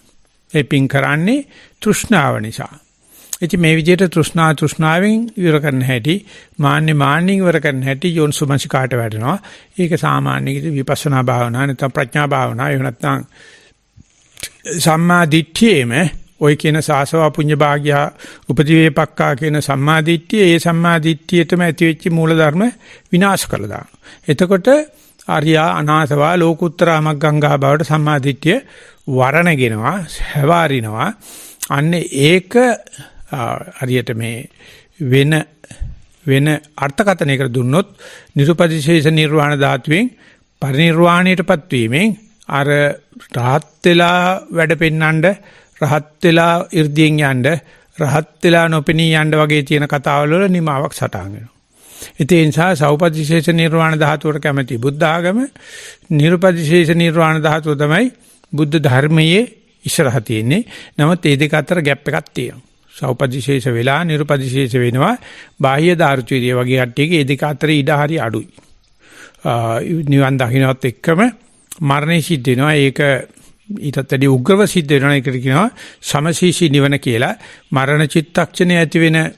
ඒ පිං කරන්නේ තෘෂ්ණාව නිසා. ඉතින් මේ විදිහට තෘෂ්ණාවෙන් ඉවර කරන්න හැටි මාන්නෙන් ඉවර කරන්න හැටි යෝනිසුමනසිකාට වැඩනවා. ඒක සාමාන්‍ය විපස්සනා භාවනා නැත්නම් ප්‍රඥා භාවනා එහෙම නැත්නම් සම්මා දිට්ඨියේම ඔය කියන සාසවා පුඤ්ඤ භාග්යා උපදිවේපක්කා කියන සම්මා දිට්ඨිය ඒ සම්මා දිට්ඨියටම ඇති වෙච්ච මූල ධර්ම විනාශ කළා දාන. එතකොට ආර්යා අනාසවා ලෝකුත්තරා මග්ගංගා බවට සම්මා දිට්ඨිය වරණගෙනවා හැවාරිනවා. අන්න ඒක හරියට මේ වෙන අර්ථකථනයකට දුන්නොත් නිරුපදිශේෂ නිර්වාණ ධාතුවෙන් පරිනිර්වාණයටපත් වීමෙන් අර රහත් වෙලා වැඩ පෙන්නඳ රහත් වෙලා 이르දීන් යන්න රහත් වෙලා නොපෙනී යන්න වගේ තියෙන කතාවල වල නිමාවක් සටහන් වෙනවා. ඒ නිසා සෞපදිශේෂ නිර්වාණ ධාතුවට කැමති බුද්ධ ආගම නිරුපදිශේෂ නිර්වාණ ධාතුව තමයි බුද්ධ ධර්මයේ ඉස්සරහ තියෙන්නේ. නමුත් මේ දෙක අතර ગેප් එකක් තියෙනවා. සෞපදිශේෂ වෙලා නිරුපදිශේෂ වෙනවා. බාහ්‍ය දාර්ශනිකය වගේ කට්ටියගේ මේ දෙක අතර ඉඩ හරි අඩුයි. නිවන් දකින්නත් එක්කම මරණය සිද්ධ වෙනවා. ඒක ඊටත් වැඩි උග්‍රව සිද්ධ වෙනවා. ඒකට කියනවා සමශීෂී නිවන කියලා. මරණ චිත්තක්ෂණයේ ඇති වෙන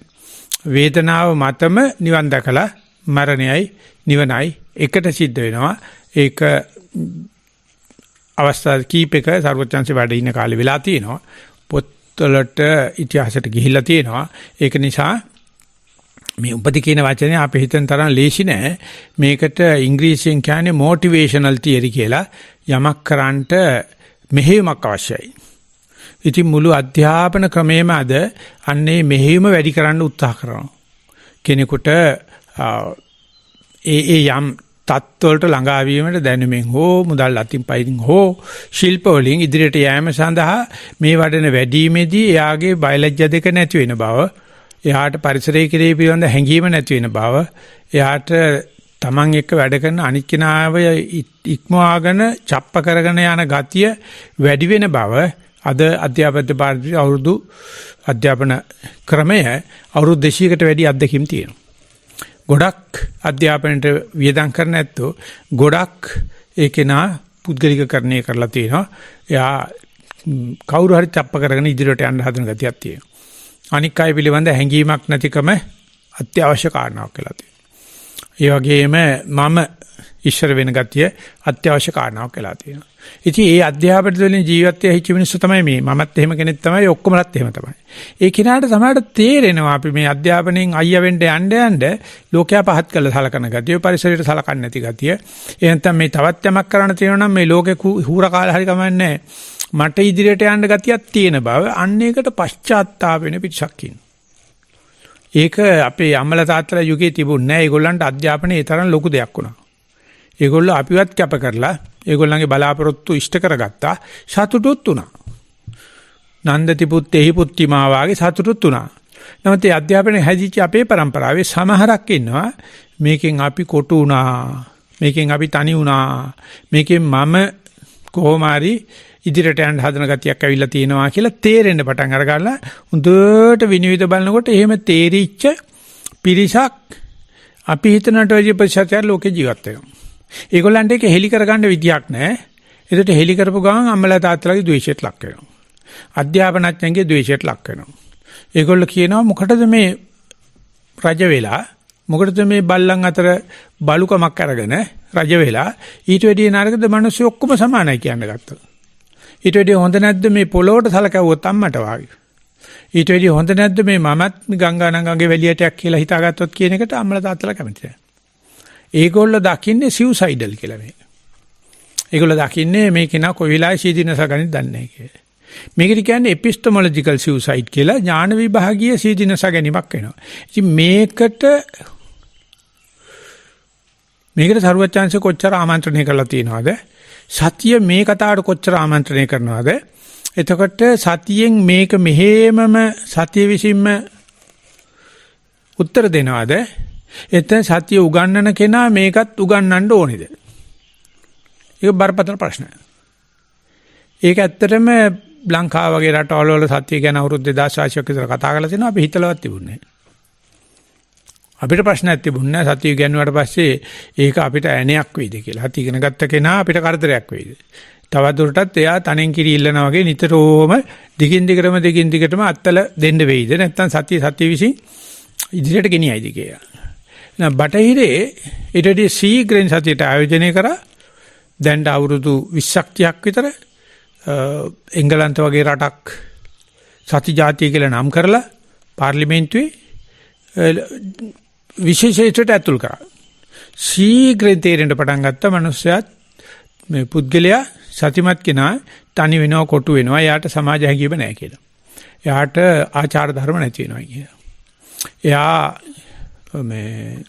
වේදනාව මතම නිවන් දැකලා මරණයයි නිවනයි එකට සිද්ධ වෙනවා. ඒක අවස්ථා කීපයක සර්වඥාන්සේ වැඩ ඉන්න කාලේ වෙලා තියෙනවා. පොත්වලට ඉතිහාසයට ගිහිල්ලා තියෙනවා. ඒක නිසා මේ උපදි කියන වචනේ අපේ හිතෙන් තරම් ලේසි නෑ. මේකට ඉංග්‍රීසියෙන් කියන්නේ motivational theory කියලා. යමක් කරන්නට මෙහෙයුමක් අවශ්‍යයි. ඉතින් මුළු අධ්‍යාපන ක්‍රමයේම අද අන්නේ මෙහෙයුම වැඩි කරන්න උත්සාහ කරනවා. කෙනෙකුට යම් තත්ත්වවලට ළඟා වීමට දැනුමින් හෝ මුදල් අතින් පයින් හෝ ශිල්ප වලින් ඉදිරියට යෑම සඳහා මේ වඩන වැඩිමේදී එයාගේ බයලජ්‍ය දෙක නැති වෙන බව, එයාට පරිසරයේ කෙරෙහි පිළිබඳ හැඟීම නැති වෙන බව, එයාට Taman එක්ක වැඩ කරන අනික් කෙනාව ඉක්මවාගෙන ڇප්ප කරගෙන යන ගතිය වැඩි වෙන බව අද අධ්‍යාපන ක්‍රමය අවුරුදු 200කට වැඩි අත්දැකීම් තියෙනවා. ගොඩක් අධ්‍යාපනයට වියදම් කරන ඇත්තෝ ගොඩක් ඒකේනා පුද්ගලිකකරණය කරලා තියෙනවා. එයා කවුරු හරි ڇප්ප කරගෙන ඉදිරියට යන්න හදන ගතියක් තියෙනවා. අනික් අය පිළිබඳ හැඟීමක් නැතිකම අත්‍යවශ්‍ය කාරණාවක් කියලා තියෙනවා. ඒ වගේම මම ඉස්සර වෙන ගතිය අත්‍යවශ්‍ය කාරණාවක් වෙලා තියෙනවා. ඉතින් ඒ අධ්‍යාපන වලින් ජීවිතය හිච්ච මිනිස්සු තමයි මේ. මමත් එහෙම කෙනෙක් තමයි, ඔක්කොමලත් එහෙම තමයි. ඒ කෙනාට සමහරට තේරෙනවා අපි මේ අධ්‍යාපනයෙන් අයියා වෙන්න යන්න ලෝකයා පහත් කරලා සලකන ගතිය, පරිසරයට සලකන්නේ නැති ගතිය. ඒ නැත්නම් මේ තවත් යමක් කරන්න තියෙනවා නම් මේ ලෝකේ හූර කාලා හරි කමන්නේ මට ඉදිරියට යන්න ගතියක් තියෙන බව අන්න ඒකට පශ්චාත්තාප වෙන පිටසක් ඉන්නවා. ඒක අපේ අම්මලා තාත්තලා යුගයේ තිබුණ නැහැ. ඒගොල්ලන්ට අධ්‍යාපනයේ ඒ තරම් ලොකු දෙයක් වුණා. ඒගොල්ලෝ අපිවත් කැප කරලා ඒගොල්ලන්ගේ බලාපොරොත්තු ඉෂ්ට කරගත්තා. සතුටුත් වුණා. නන්දති පුත්තේහි පුත්තිමා වාගේ සතුටුත් වුණා. නමුත් මේ අධ්‍යාපනයේ හැදිච්ච අපේ પરම්පරාවේ සමහරක් ඉන්නවා මේකෙන් අපි කොටු වුණා. මේකෙන් අපි තනි වුණා. මේකෙන් මම කොහොම හරි ඉදිරියට යන්න හදන ගතියක් ඇවිල්ලා තියෙනවා කියලා තේරෙන්න පටන් අරගලා හොඳට විනිවිද බලනකොට එහෙම තේරිච්ච පිරිසක් අපි හිතනට වැඩි ප්‍රතිශතයක් ලෝකේ ජීවත් වෙනවා. ඒගොල්ලන්ට ඒක හෙලි කරගන්න විදියක් නැහැ. ඒකට හෙලි කරපු ගමන් අම්මලා තාත්තලාගේ ද්වේෂයට ලක් වෙනවා. අධ්‍යාපනඥයන්ගේ ද්වේෂයට ලක් වෙනවා. ඒගොල්ලෝ කියනවා මොකටද මේ රජ වෙලා මොකටද මේ බල්ලන් අතර බලුකමක් අරගෙන රජ වෙලා ඊට වැඩිය නරකද මිනිස්සු ඔක්කොම සමානයි කියන්න ගත්තා. ඊට වැඩිය හොඳ නැද්ද මේ පොළොවට සලකවුවොත් අම්මට වාගේ. ඊට වැඩිය හොඳ නැද්ද මේ මමත් ගංගානංගගේ වැලියටයක් කියලා හිතාගත්තොත් කියන එකට අම්මලා තාත්තලා කැමති නැහැ. ඒගොල්ලෝ දකින්නේ සිව්සයිඩල් කියලා මේ. ඒගොල්ලෝ දකින්නේ මේ කෙනා කොයි වෙලාවෙ සීදීනස ගනිත් දන්නේ නැහැ කියලා. මේකට කියන්නේ එපිස්ටමොලොජිකල් සිව්සයිඩ් කියලා ඥාන විභාගීය සීදීනස ගැනීමක් වෙනවා. ඉතින් මේකට සරුවච්චාන්සේ කොච්චර ආමන්ත්‍රණය කරලා තියෙනවද? සතිය මේ කතාවට කොච්චර ආමන්ත්‍රණය කරනවද? එතකොට සතියෙන් මේක මෙහෙමම සතිය විසින්ම උත්තර දෙනවද? එතන සතිය උගන්වන කෙනා මේකත් උගන්වන්න ඕනේද? ඒක බරපතල ප්‍රශ්නයක්. ඒක ඇත්තටම ලංකාව වගේ රටවල් වල සතිය ගැන අවුරුදු 2000ක් විතර කතා කරලා තිනවා අපි හිතලවත් තිබුණේ නැහැ. අපිට ප්‍රශ්නයක් තිබුණේ නැහැ සතිය ගැනුවට පස්සේ ඒක අපිට ඇණයක් වෙයිද කියලා. සතිය ඉගෙන ගත්ත කෙනා අපිට කරදරයක් වෙයිද? තවදුරටත් එයා තනෙන් කිරි ඉල්ලනා වගේ නිතරම දිගින් දිගටම අත්තල දෙන්න වෙයිද? නැත්නම් සතිය විසින් ඉදිරියට ගෙනියයිද කියලා. බටහිරේ ඊටදී සීග්‍රෙන් සතියට ආයෝජනය කරා දැන් අවුරුදු 20ක් 30ක් විතර එංගලන්ත වගේ රටක් සති ජාතිය කියලා නම් කරලා පාර්ලිමේන්තුවේ විශේෂයට ඇතුල් කරා. සීග්‍රෙන් තේරෙන්න පටන් ගත්ත මිනිස්සයාත් මේ පුද්ගලයා සතිමත් කෙනා තනි වෙනවා කොටු වෙනවා එයාට සමාජ හැඟීම නැහැ කියලා. එයාට ආචාර ධර්ම නැති වෙනවා කියලා. එයා මේ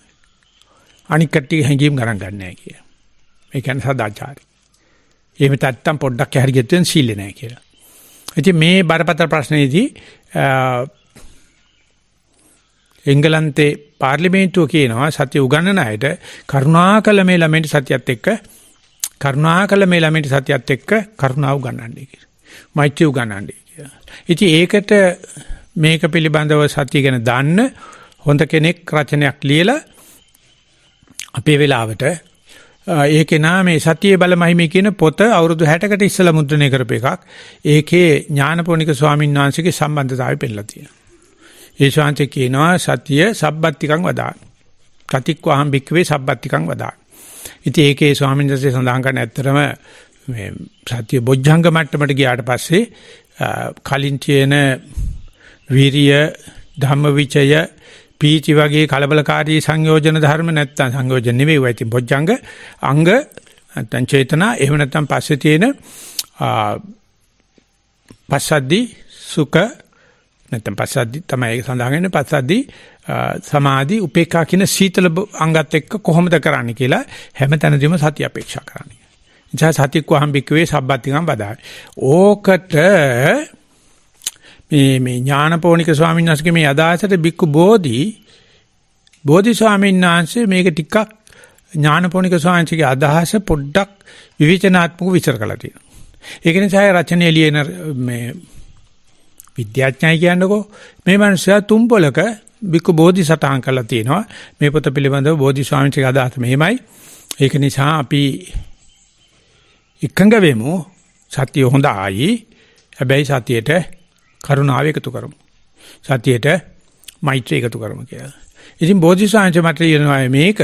අනික් කට්ටිය හැංගීම් ගණන් ගන්න නැහැ කියලා. ඒ කියන්නේ සදාචාරය. එහෙම නැත්තම් පොඩ්ඩක් හැරි ගෙත්තෙන් සීල නැහැ කියලා. ඉතින් මේ බරපතල ප්‍රශ්නේදී එංගලන්තේ පාර්ලිමේන්තුව කියනවා සතිය උගන්වන අයට කරුණාකර මේ ළමයින්ට සතියත් එක්ක කරුණාව උගන්වන්නයි කියලා. මෛත්‍රිය උගන්වන්නයි කියලා. ඉතින් ඒකට මේක පිළිබඳව සතිය ගැන දාන්න හොඳ කෙනෙක් රචනයක් ලියලා අපේ වෙලාවට ඒකේ නාමේ සතියේ බලමහිමේ කියන පොත අවුරුදු 60කට ඉස්සලා මුද්‍රණය කරපු එකක්. ඒකේ ඥානපෝනික ස්වාමීන් වහන්සේගේ සම්බන්ධතාවය පෙන්නලා තියෙනවා. ඒ ශාන්ති කියනවා සතිය සබ්බත්තිකං වදාන. කතික්වාහම් බික්කවේ සබ්බත්තිකං වදාන. ඉතින් ඒකේ ස්වාමීන් වහන්සේ සඳහන් කරන ඇත්තරම මේ සතිය බොජ්ජංග මට්ටමට ගියාට පස්සේ කලින් තියෙන වීරිය ධම්මවිචය පීචි වගේ කලබලකාරී සංයෝජන ධර්ම නැත්තම් සංයෝජන නෙවෙයි වයි තින් බොජ්ජංග අංග නැත්තම් චේතනා එහෙම නැත්තම් පස්සේ තියෙන පස්සද්දි සුඛ නැත්තම් පස්සද්දි තමයි සඳහන් වෙන්නේ පස්සද්දි සමාධි උපේක්ඛා කියන සීතල අංගත් එක්ක කොහොමද කරන්නේ කියලා හැමතැනදීම සතිය අපේක්ෂා කරන්නේ. ඉතින් සතියක්වහම් බික්කවේ සබ්බත්තිකම් වදායි. ඕකට මේ ඥානපෝනික ස්වාමීන් වහන්සේගේ මේ අදහසට බික්කු බෝධි ස්වාමීන් වහන්සේ මේක ටිකක් ඥානපෝනික ස්වාමීන් වහන්සේගේ අදහස පොඩ්ඩක් විවිචනාත්මකව විස්තර කළා තියෙනවා. ඒක නිසා රචනයේ ලියන මේ විද්‍යාඥයයි කියන්නකෝ මේ මිනිස්සයා තුම්පලක බික්කු බෝධි සටහන් කරලා තියෙනවා. මේ පොත පිළිබඳව බෝධි ස්වාමීන් වහන්සේගේ අදහස මෙහෙමයි. ඒක නිසා අපි එකඟ වෙමු සතිය හොඳයි. හැබැයි සතියේට කරුණාව එකතු කරමු. සතියේට මෛත්‍රිය එකතු කරමු කියලා. ඉතින් බෝධිසාංශ මට කියනවා මේක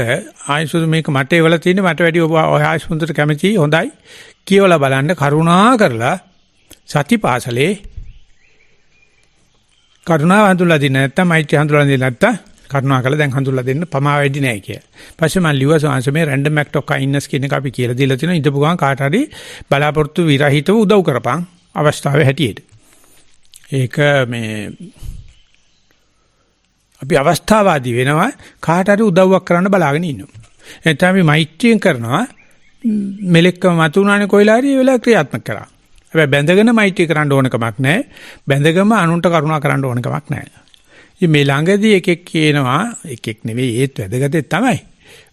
ආයසුදු මේක මට ඒවල තියෙන මට වැඩි ඔය ආයසුන්දට කැමති හොඳයි කියවලා බලන්න කරුණා කරලා සතිපාසලේ කරුණාව හඳුල්ලා දෙන්න නැත්තම් මෛත්‍රී හඳුල්ලා දෙන්න නැත්තම් කරුණා කළා දැන් හඳුල්ලා දෙන්න පමා වැඩි නැහැ කියලා. පස්සේ මම ලිව්වා සෝංශ මේ රැන්ඩම් ඇක්ට් ඔෆ් කයින්ඩ්නස් කියන එක අපි කියලා දීලා තිනවා ඉඳපු ගමන් කාට හරි බලාපොරොත්තු විරහිතව උදව් කරපන් අවස්ථාවේ හැටියට. ඒක මේ අපි අවස්ථාවාදී වෙනවා කාට හරි උදව්වක් කරන්න බලාගෙන ඉන්නවා. එතන අපි මෛත්‍රියෙන් කරනවා මෙලෙක්කම මතුණානේ කොයිලා හරි ඒ වෙලාව ක්‍රියාත්මක කරා. හැබැයි බැඳගෙන මෛත්‍රී කරන්න ඕන කමක් නැහැ. බැඳගම අනුන්ට කරුණා කරන්න ඕන කමක් නැහැ. ඉතින් මේ ළඟදී එකෙක් කියනවා එකෙක් නෙවෙයි ඒත් වැදගත් තමයි.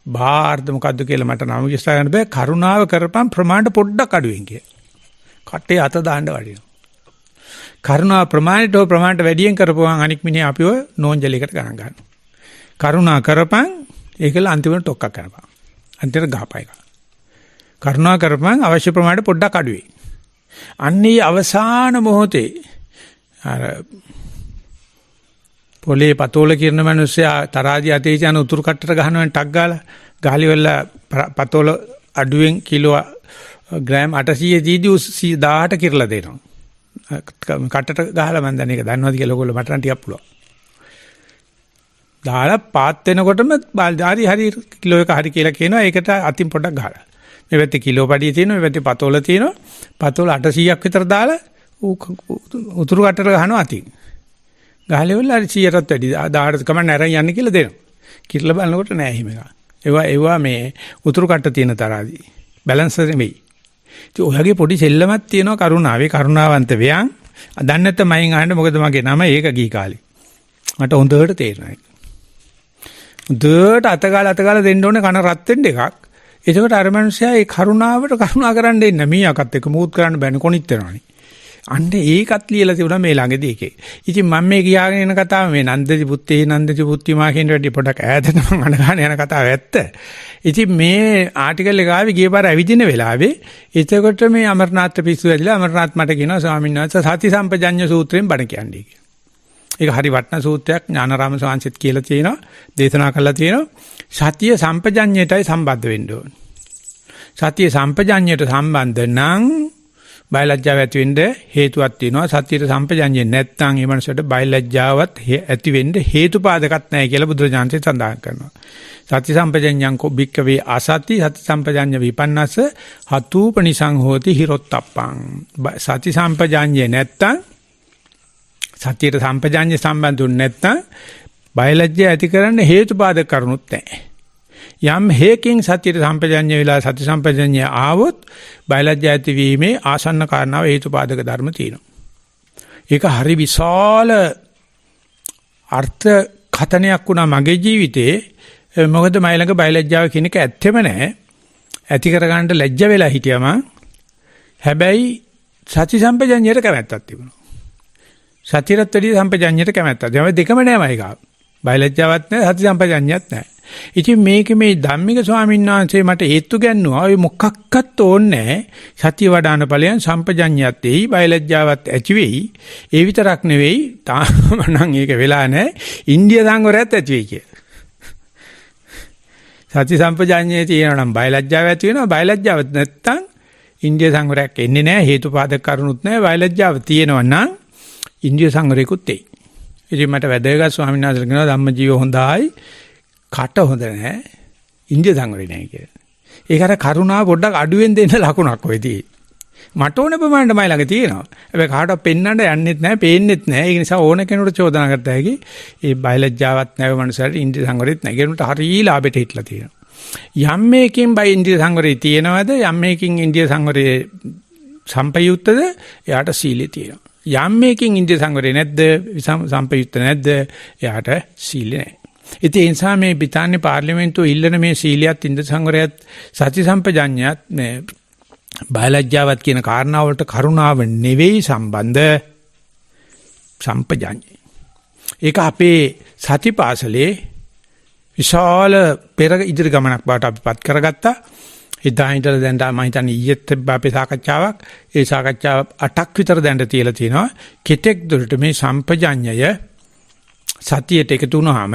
බාර්ද මොකද්ද කියලා මට නම කිස්සා ගන්න බෑ. කරුණාව කරපම් ප්‍රමාණයට පොඩ්ඩක් අඩුවෙන් කිය. කටේ අත දාන්න වටිනවා. කරුණා ප්‍රමාණයට වැඩියෙන් කරපුවාන් අනික් මිනිහ අපිව නෝන්ජලයකට ගණන් ගන්නවා. කරුණා කරපම් ඒකල අන්තිමට ටොක්ක් කරපම්. අන්තිමට ගහපයි. කරුණා කරපම් අවශ්‍ය ප්‍රමාණයට පොඩ්ඩක් අඩුවේ. අන්නේ අවසාන මොහොතේ අර පොලේ පතෝල කිරන මිනිස්සයා තරාදි අතේ යන උතුරු කට්ටට ගහනවා ටක් ගාලා ගහලි වල පතෝල අඩුවෙන් කිලෝ ග්‍රෑම් 800 දීදී 1000ට කිරලා දෙනවා. කට්ටට ගහලා මම දැන් ඒක දන්නවද කියලා ඔයගොල්ලෝ මට නම් ටිකක් පුළුවන්. දාලා පාත් වෙනකොටම බාල්දාරි හරි කිලෝ එක හරි කියලා කියනවා. ඒකට අතින් පොඩ්ඩක් ගහලා. මේ පැත්තේ කිලෝ පඩිය තියෙනවා, මේ පැත්තේ පතෝල තියෙනවා. පතෝල 800ක් විතර දාලා උතුරු කටට ගහනවා අතින්. ගහලෙවල හරි 100ටත් වැඩි 1000ට කමන්න අරන් යන්න කියලා දෙනවා. කිරලා බලනකොට නෑ එහෙම එකක්. ඒවා මේ උතුරු කට්ට තියෙන තරාදී. බැලන්ස් නෙමෙයි. ඉතින් ඔයගේ පොඩි සෙල්ලමක් තියෙනවා කරුණාවේ කරුණාවන්ත වේයන්. දන්නේ නැත්නම් මයින් අහන්න මොකද මගේ නම ඒක ගී කාලේ. මට හොඳට තේරෙනවා ඒක. හොඳට අතගාලා දෙන්න ඕනේ කන රත් වෙන්න එකක්. එතකොට අර මනුස්සයා ඒ කරුණාවට කරුණා කරන්න දෙන්න මීයකත් එක්ක මූත් කරන්න බෑනේ කොනිත් වෙනවනේ. අන්න ඒකත් ලියලා තිබුණා මේ ළඟදී එකේ. ඉතින් මම මේ කියාගෙන යන කතාව මේ නන්දති පුත්තිමා කියන වැඩි පොඩක් ඈතට මම අනගාන යන කතාව ඇත්ත. ඉතින් මේ ආටිකල් එක ආවේ ගිය පාර ඇවිදින වෙලාවේ එතකොට මේ අමරනාත් පිස්සු ඇදිලා අමරනාත් මට කියනවා ස්වාමීන් වහන්සේ සති සම්පජඤ්ඤ සූත්‍රයෙන් බණ කියන්නේ කියලා. ඒක හරි වටිනා සූත්‍රයක් ඥානාරාම ස්වාමීන්සෙත් කියලා තියෙනවා දේශනා කළා තියෙනවා. සතිය සම්පජඤ්ඤයටයි සම්බන්ධ වෙන්න ඕන. සතිය සම්පජඤ්ඤයට සම්බන්ධ නම් බයලජ්ජාව ඇති වෙන්න හේතුවක් තියෙනවා. සතියට සම්පජඤ්ඤය නැත්නම් ඒ මනසට බයලජ්ජාවත් ඇති වෙන්න හේතුපාදකක් නැහැ කියලා බුදුරජාණන්සේ සඳහන් කරනවා. සති සම්පජඤ්ඤං කොබ්බික්කවේ අසති සති සම්පජඤ්ඤ විපන්නස හතූපනිසං හෝති හිරොත්තප්පං. සති සම්පජඤ්ඤය නැත්නම් සතියට සම්පජඤ්ඤය සම්බන්ධුන් නැත්නම් බයලජ්ජය ඇති කරන්න හේතුපාදක කරුණුත් නැහැ. යම් හේකින් සතියට සම්පජඤ්ඤය වෙලා සති සම්පජඤ්ඤය ආවොත් බයලජ්ජය ඇති වීමේ ආසන්න කාරණාව හේතුපාදක ධර්ම තියෙනවා. ඒක හරි විශාල අර්ථ කතනයක් වුණා මගේ ජීවිතේ. මොකද මයි ළඟ බයලජ්ජාව කියන එක ඇත්තෙම නැහැ. ඇති කරගන්න ලැජ්ජ වෙලා හිටියම හැබැයි සති සම්පජඤ්ඤයට කැමැත්තක් තිබුණා. සතියට වැඩි සම්පජඤ්ඤයට කැමැත්තක්. ඒ දෙකම නෑ මයි ගාව. බයලජ්ජාවක් නැහැ සති සම්පජඤ්ඤයක් නැහැ. ඉතින් මේක මේ ධම්මික ස්වාමීන් වහන්සේ මට හේතු ගන්නවා ඔය මොකක්වත් ඕනේ සතිය වඩාන ඵලයන් සම්පජඤ්ඤයත් එයි බයලජ්ජාවත් ඇති වෙයි. ඒ විතරක් නෙවෙයි තාම නම් ඒක වෙලා නැහැ. ඉන්දියා සංවරයත් ඇති වෙයි කිය. සති සම්පජඤ්ඤයේ තියෙනවා නම් බයලජ්ජාව ඇති වෙනවා. බයලජ්ජාවත් නැත්තම් ඉන්දියා සංවරයක් එන්නේ නැහැ. හේතුපාදක කරුණුත් නැහැ. බයලජ්ජාව තියෙනවා නම් ඉන්දියා සංවරයකුත් එයි. ඉතින් මට වැදගත් ස්වාමීන් වහන්සේ කියනවා ධම්මජීව හොඳයි කට හොඳ නැහැ ඉන්දියා සංවරේ නැහැ කියලා. ඒක අර කරුණාව පොඩ්ඩක් අඩුවෙන් දෙන්න ලකුණක් ඔයදී. මට ඕන ප්‍රමාණයට මයි ළඟ තියෙනවා. හැබැයි කාටවත් පෙන්වන්න යන්නෙත් නැහැ, පේන්නෙත් නැහැ. ඒ නිසා ඕන කෙනෙකුට චෝදනා කරත හැකි. ඒ බයලජ්ජාවක් නැව මනුස්සයරට ඉන්දියා සංවරෙත් නැහැ. ඒකට හරිය ලාභෙට හිටලා තියෙනවා. යම් මේකින් බයි ඉන්දියා සංවරේ තියෙනවද? යම් මේකින් ඉන්දියා සංවරේ සම්පයුක්තද? එයාට සීලෙ තියෙනවා. යම් මේකින් ඉන්දියා සංවරේ නැද්ද? සම්පයුක්ත නැද්ද? එයාට සීලෙ නැහැ. ඉතින් ඒ නිසා මේ බ්‍රිතාන්‍ය පාර්ලිමේන්තුව ඉල්ලන මේ සීලියත් ඉන්ද්‍ර සංවරයත් සති සම්පජඤ්ඤයත් මේ බයලජ්ජාවත් කියන කාරණාව වලට කරුණාව නෙවෙයි සම්බන්ධ සම්පජඤ්ඤය. ඒක අපේ සතිපාසලේ විශාල පෙර ඉදිරි ගමනක් බවට අපිපත් කරගත්තා. එදා ඉඳලා දැන් මම හිතන්නේ ඊයේත් අපේ සාකච්ඡාවක් ඒ සාකච්ඡාව 8ක් විතර දැන් තියලා තියෙනවා. කෙටෙක් දුරට මේ සම්පජඤ්ඤය සතියට එකතු වුණාම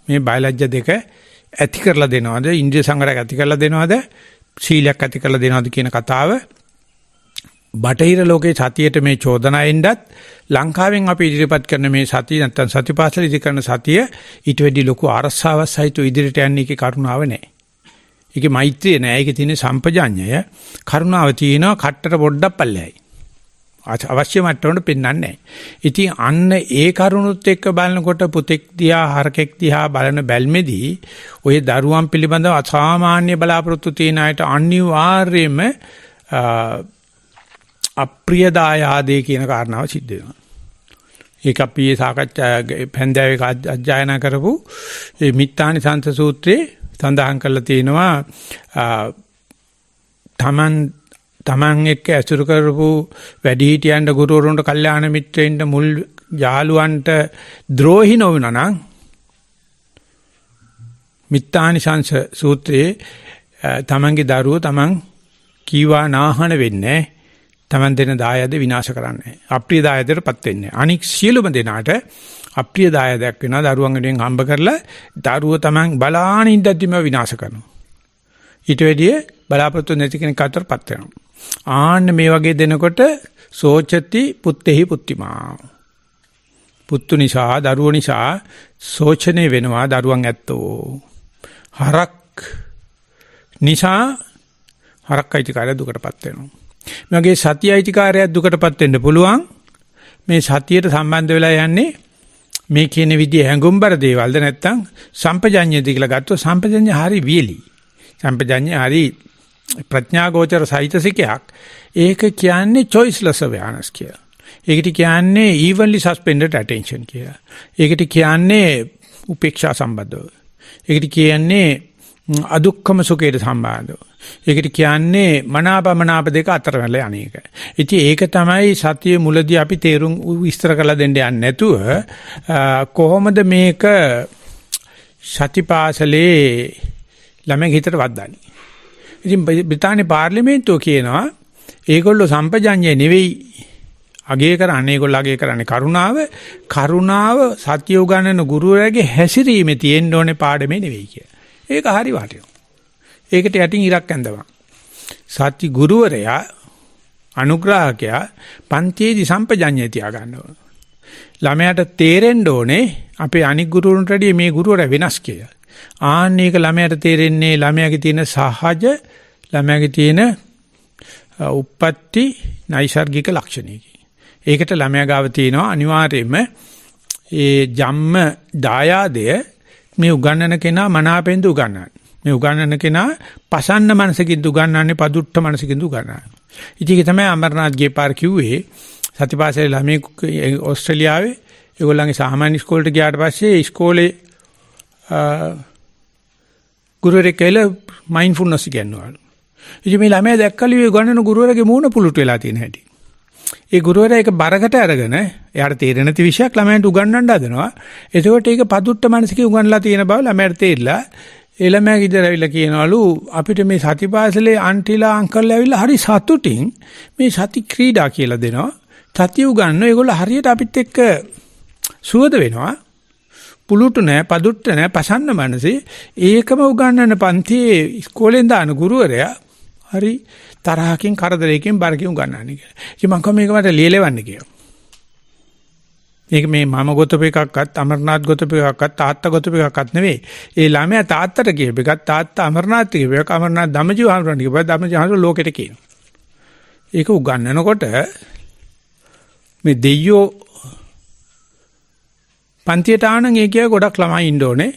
මේ බයලජ්‍ය දෙක ඇති කරලා දෙනවද? ඉන්ද්‍රිය සංවරයක් ඇති කරලා දෙනවද? සීලයක් ඇති කරලා දෙනවද කියන කතාව බටහිර ලෝකයේ සතියට මේ චෝදනාවෙන්දත් ලංකාවෙන් අපි ඉදිරිපත් කරන මේ සතිය නැත්තම් සතිපාසල ඉදි කරන සතිය ඊට වෙඩි ලොකු ආරස්සාවක් සහිතව ඉදිරියට යන්නේ ඒකේ කරුණාව නැහැ. ඒකේ මෛත්‍රිය නැහැ. ඒකේ තියෙන සම්පජාඤ්ඤය කරුණාව තියෙනවා කට්ටට පොඩ්ඩක් පල්ලෙයි. අවශ්‍ය මට්ටමකට පෙන්වන්නේ නැහැ. ඉතින් අන්න ඒ කරුණුත් එක්ක බලනකොට පුතෙක් දිහා හරකෙක් දිහා බලන බැල්මේදී ඔය දරුවන් පිළිබඳව අසාමාන්‍ය බලාපොරොත්තු තියෙන අයට අනිවාර්යයෙන්ම අප්‍රියදායාදේ කියන කාරණාව සිද්ධ වෙනවා. ඒක අපි සාකච්ඡා පෙන්දාවේ අධ්‍යයන කරපු මේ මිත්තානි සංස සූත්‍රයේ සඳහන් කරලා තියෙනවා තමන් එක්ක ඇසුරු කරපු වැඩිහිටියන්ට ගුරුවරුන්ට කල්යාණ මිත්‍රයින්ට මුල් යාළුවන්ට ද්‍රෝහි නොවුනා නම් මිත්තානි සංස සූත්‍රයේ තමන්ගේ දරුවෝ තමන් කීවා නාහන වෙන්නේ තමන් දෙන දායද විනාශ කරන්නේ. අප්‍රිය දායදයටපත් වෙන්නේ. අනික් සියලුම දෙනාට අප්‍රිය දායදයක් වෙනවා දරුවන් වෙනුවෙන් හම්බ කරලා දරුවෝ තමන් බලාන ඉඳද්දිම විනාශ කරනවා. ඊට වැඩිය බලාපොරොත්තු නැති කෙනෙක් අතරපත් වෙනවා. ආන්න මේ වගේ දෙනකොට සෝචති පුත්තේහි පුත්තිමා. පුත්තු නිසා දරුවෝ නිසා සෝචනේ වෙනවා දරුවන් ඇත්තෝ. හරක් නිසා හරක් අයිතිකාරය දුකටපත් වෙනවා. මේ වගේ සතිය අයිතිකාරය දුකටපත් වෙන්න පුළුවන්. මේ සතියට සම්බන්ධ වෙලා යන්නේ මේ කියන විදිහේ හැඟුම්බර දේවල්ද නැත්නම් සම්පජඤ්ඤයද කියලා ගත්තොත් සම්පජඤ්ඤය හරි වියලි. සම්පජඤ්ඤය හරි ප්‍රඥාගෝචර සහිතසිකයක්. ඒක කියන්නේ choiceless awareness කියලා. ඒකට කියන්නේ evenly suspended attention කියලා. ඒකට කියන්නේ උපේක්ෂා සම්බන්ධව. ඒකට කියන්නේ අදුක්කම සුඛයට සම්බන්ධව. ඒකට කියන්නේ මනාපමනාප දෙක අතර වෙල අනේක. ඉතින් ඒක තමයි සතිය මුලදී අපි තේරුම් විස්තර කරලා දෙන්න යන්නේ නැතුව කොහොමද මේක සතිපාසලේ ළමයි හිතට වද්දාන්නේ. ඉතින් බ්‍රිතාන්‍ය පාර්ලිමේන්තුව කියනවා ඒගොල්ලෝ සම්පජඤ්ඤය නෙවෙයි අගය කරන්නේ. ඒගොල්ලෝ අගය කරන්නේ කරුණාව සතිය උගන්වන ගුරුවරයාගේ හැසිරීමේ තියෙන්න ඕනේ පාඩමේ නෙවෙයි කිය. ඒක හරි වටිනවා. ඒකට යටින් ඉරක් ඇඳවන්න. සත්‍ය ගුරුවරයා අනුග්‍රාහකයා පන්තියේදී සම්පජඤ්ඤය තියා ගන්නවා. ළමයාට තේරෙන්න ඕනේ අපේ අනික් ගුරුවරුන්ට වැඩිය මේ ගුරුවරයා වෙනස් කියලා. ආන්න ඒක ළමයාට තේරෙන්නේ ළමයාගේ තියෙන සහජ ළමයාගේ තියෙන උප්පත්ති නයිසර්ගික ලක්ෂණයකි. ඒකට ළමයා ගාව තියෙනවා අනිවාර්යයෙන්ම ඒ ජම්ම දායාදය මේ උගන්නන කෙනා මනාපෙන්ද උගන්නන්නේ. මේ උගන්නන කෙනා පසන්න මනසකින් උගන්නන්නේ පදුට්ට මනසකින් උගන්නන්නේ. ඉතින් ඒක තමයි අමරනාත් ගේපාර කිව්වේ සතිපාසලේ ළමයි ඕස්ට්‍රේලියාවේ ඒගොල්ලන්ගේ සාමාන්‍ය ඉස්කෝලේට ගියාට පස්සේ ඉස්කෝලේ ගුරුවරයෙක් කියලා මයින්ඩ්ෆුල්නස් කියනවලු. ඉතින් මේ ළමයා දැක්කලු ඒ ගණන ගුරුවරගේ මූණ පුලුට් වෙලා තියෙන හැටි. ඒ ගුරුවරයා ඒක බරකට අරගෙන එයාට තේරෙන නැති විශයක් ළමයන්ට උගන්වන්න හදනවා. එතකොට ඒක පදුට්ට මනසකේ උගන්ලා තියෙන බව ළමයාට තේරිලා ඒ ළමයා ඉදර ඇවිල්ලා කියනවලු අපිට මේ සතිපාසලේ ආන්ටිලා අංකල්ලා ඇවිල්ලා හරි සතුටින් මේ සති ක්‍රීඩා කියලා දෙනවා. සතිය උගන්වන ඒගොල්ලෝ හරියට අපිත් එක්ක සුවද වෙනවා. පුලුටු නැහැ, පදුට්ට නැහැ, පසන්න මනසේ ඒකම උගන්වන පන්තියේ ඉස්කෝලෙන් දාන ගුරුවරයා හරි තරහකින් කරදරයකින් බරකින් උගන්වන්නේ කියලා. ඉතින් මම කව මේක මට ලියලවන්න කියලා. මේක මේ මම ගොතපු එකක්වත් අමරනාත් ගොතපු එකක්වත් තාත්තා ගොතපු එකක්වත් නෙවෙයි. ඒ ළමයා තාත්තට කියපු එකක් තාත්තා අමරනාත් කියපු එකක් අමරනාත් ධම්මජීව හඳුනන කියපු ධම්මජීව හඳුනන ලෝකෙට කියනවා. ඒක උගන්වනකොට මේ දෙයියෝ පන්තියට ආනන් ඒ කිය ගොඩක් ළමයි ඉන්න ඕනේ,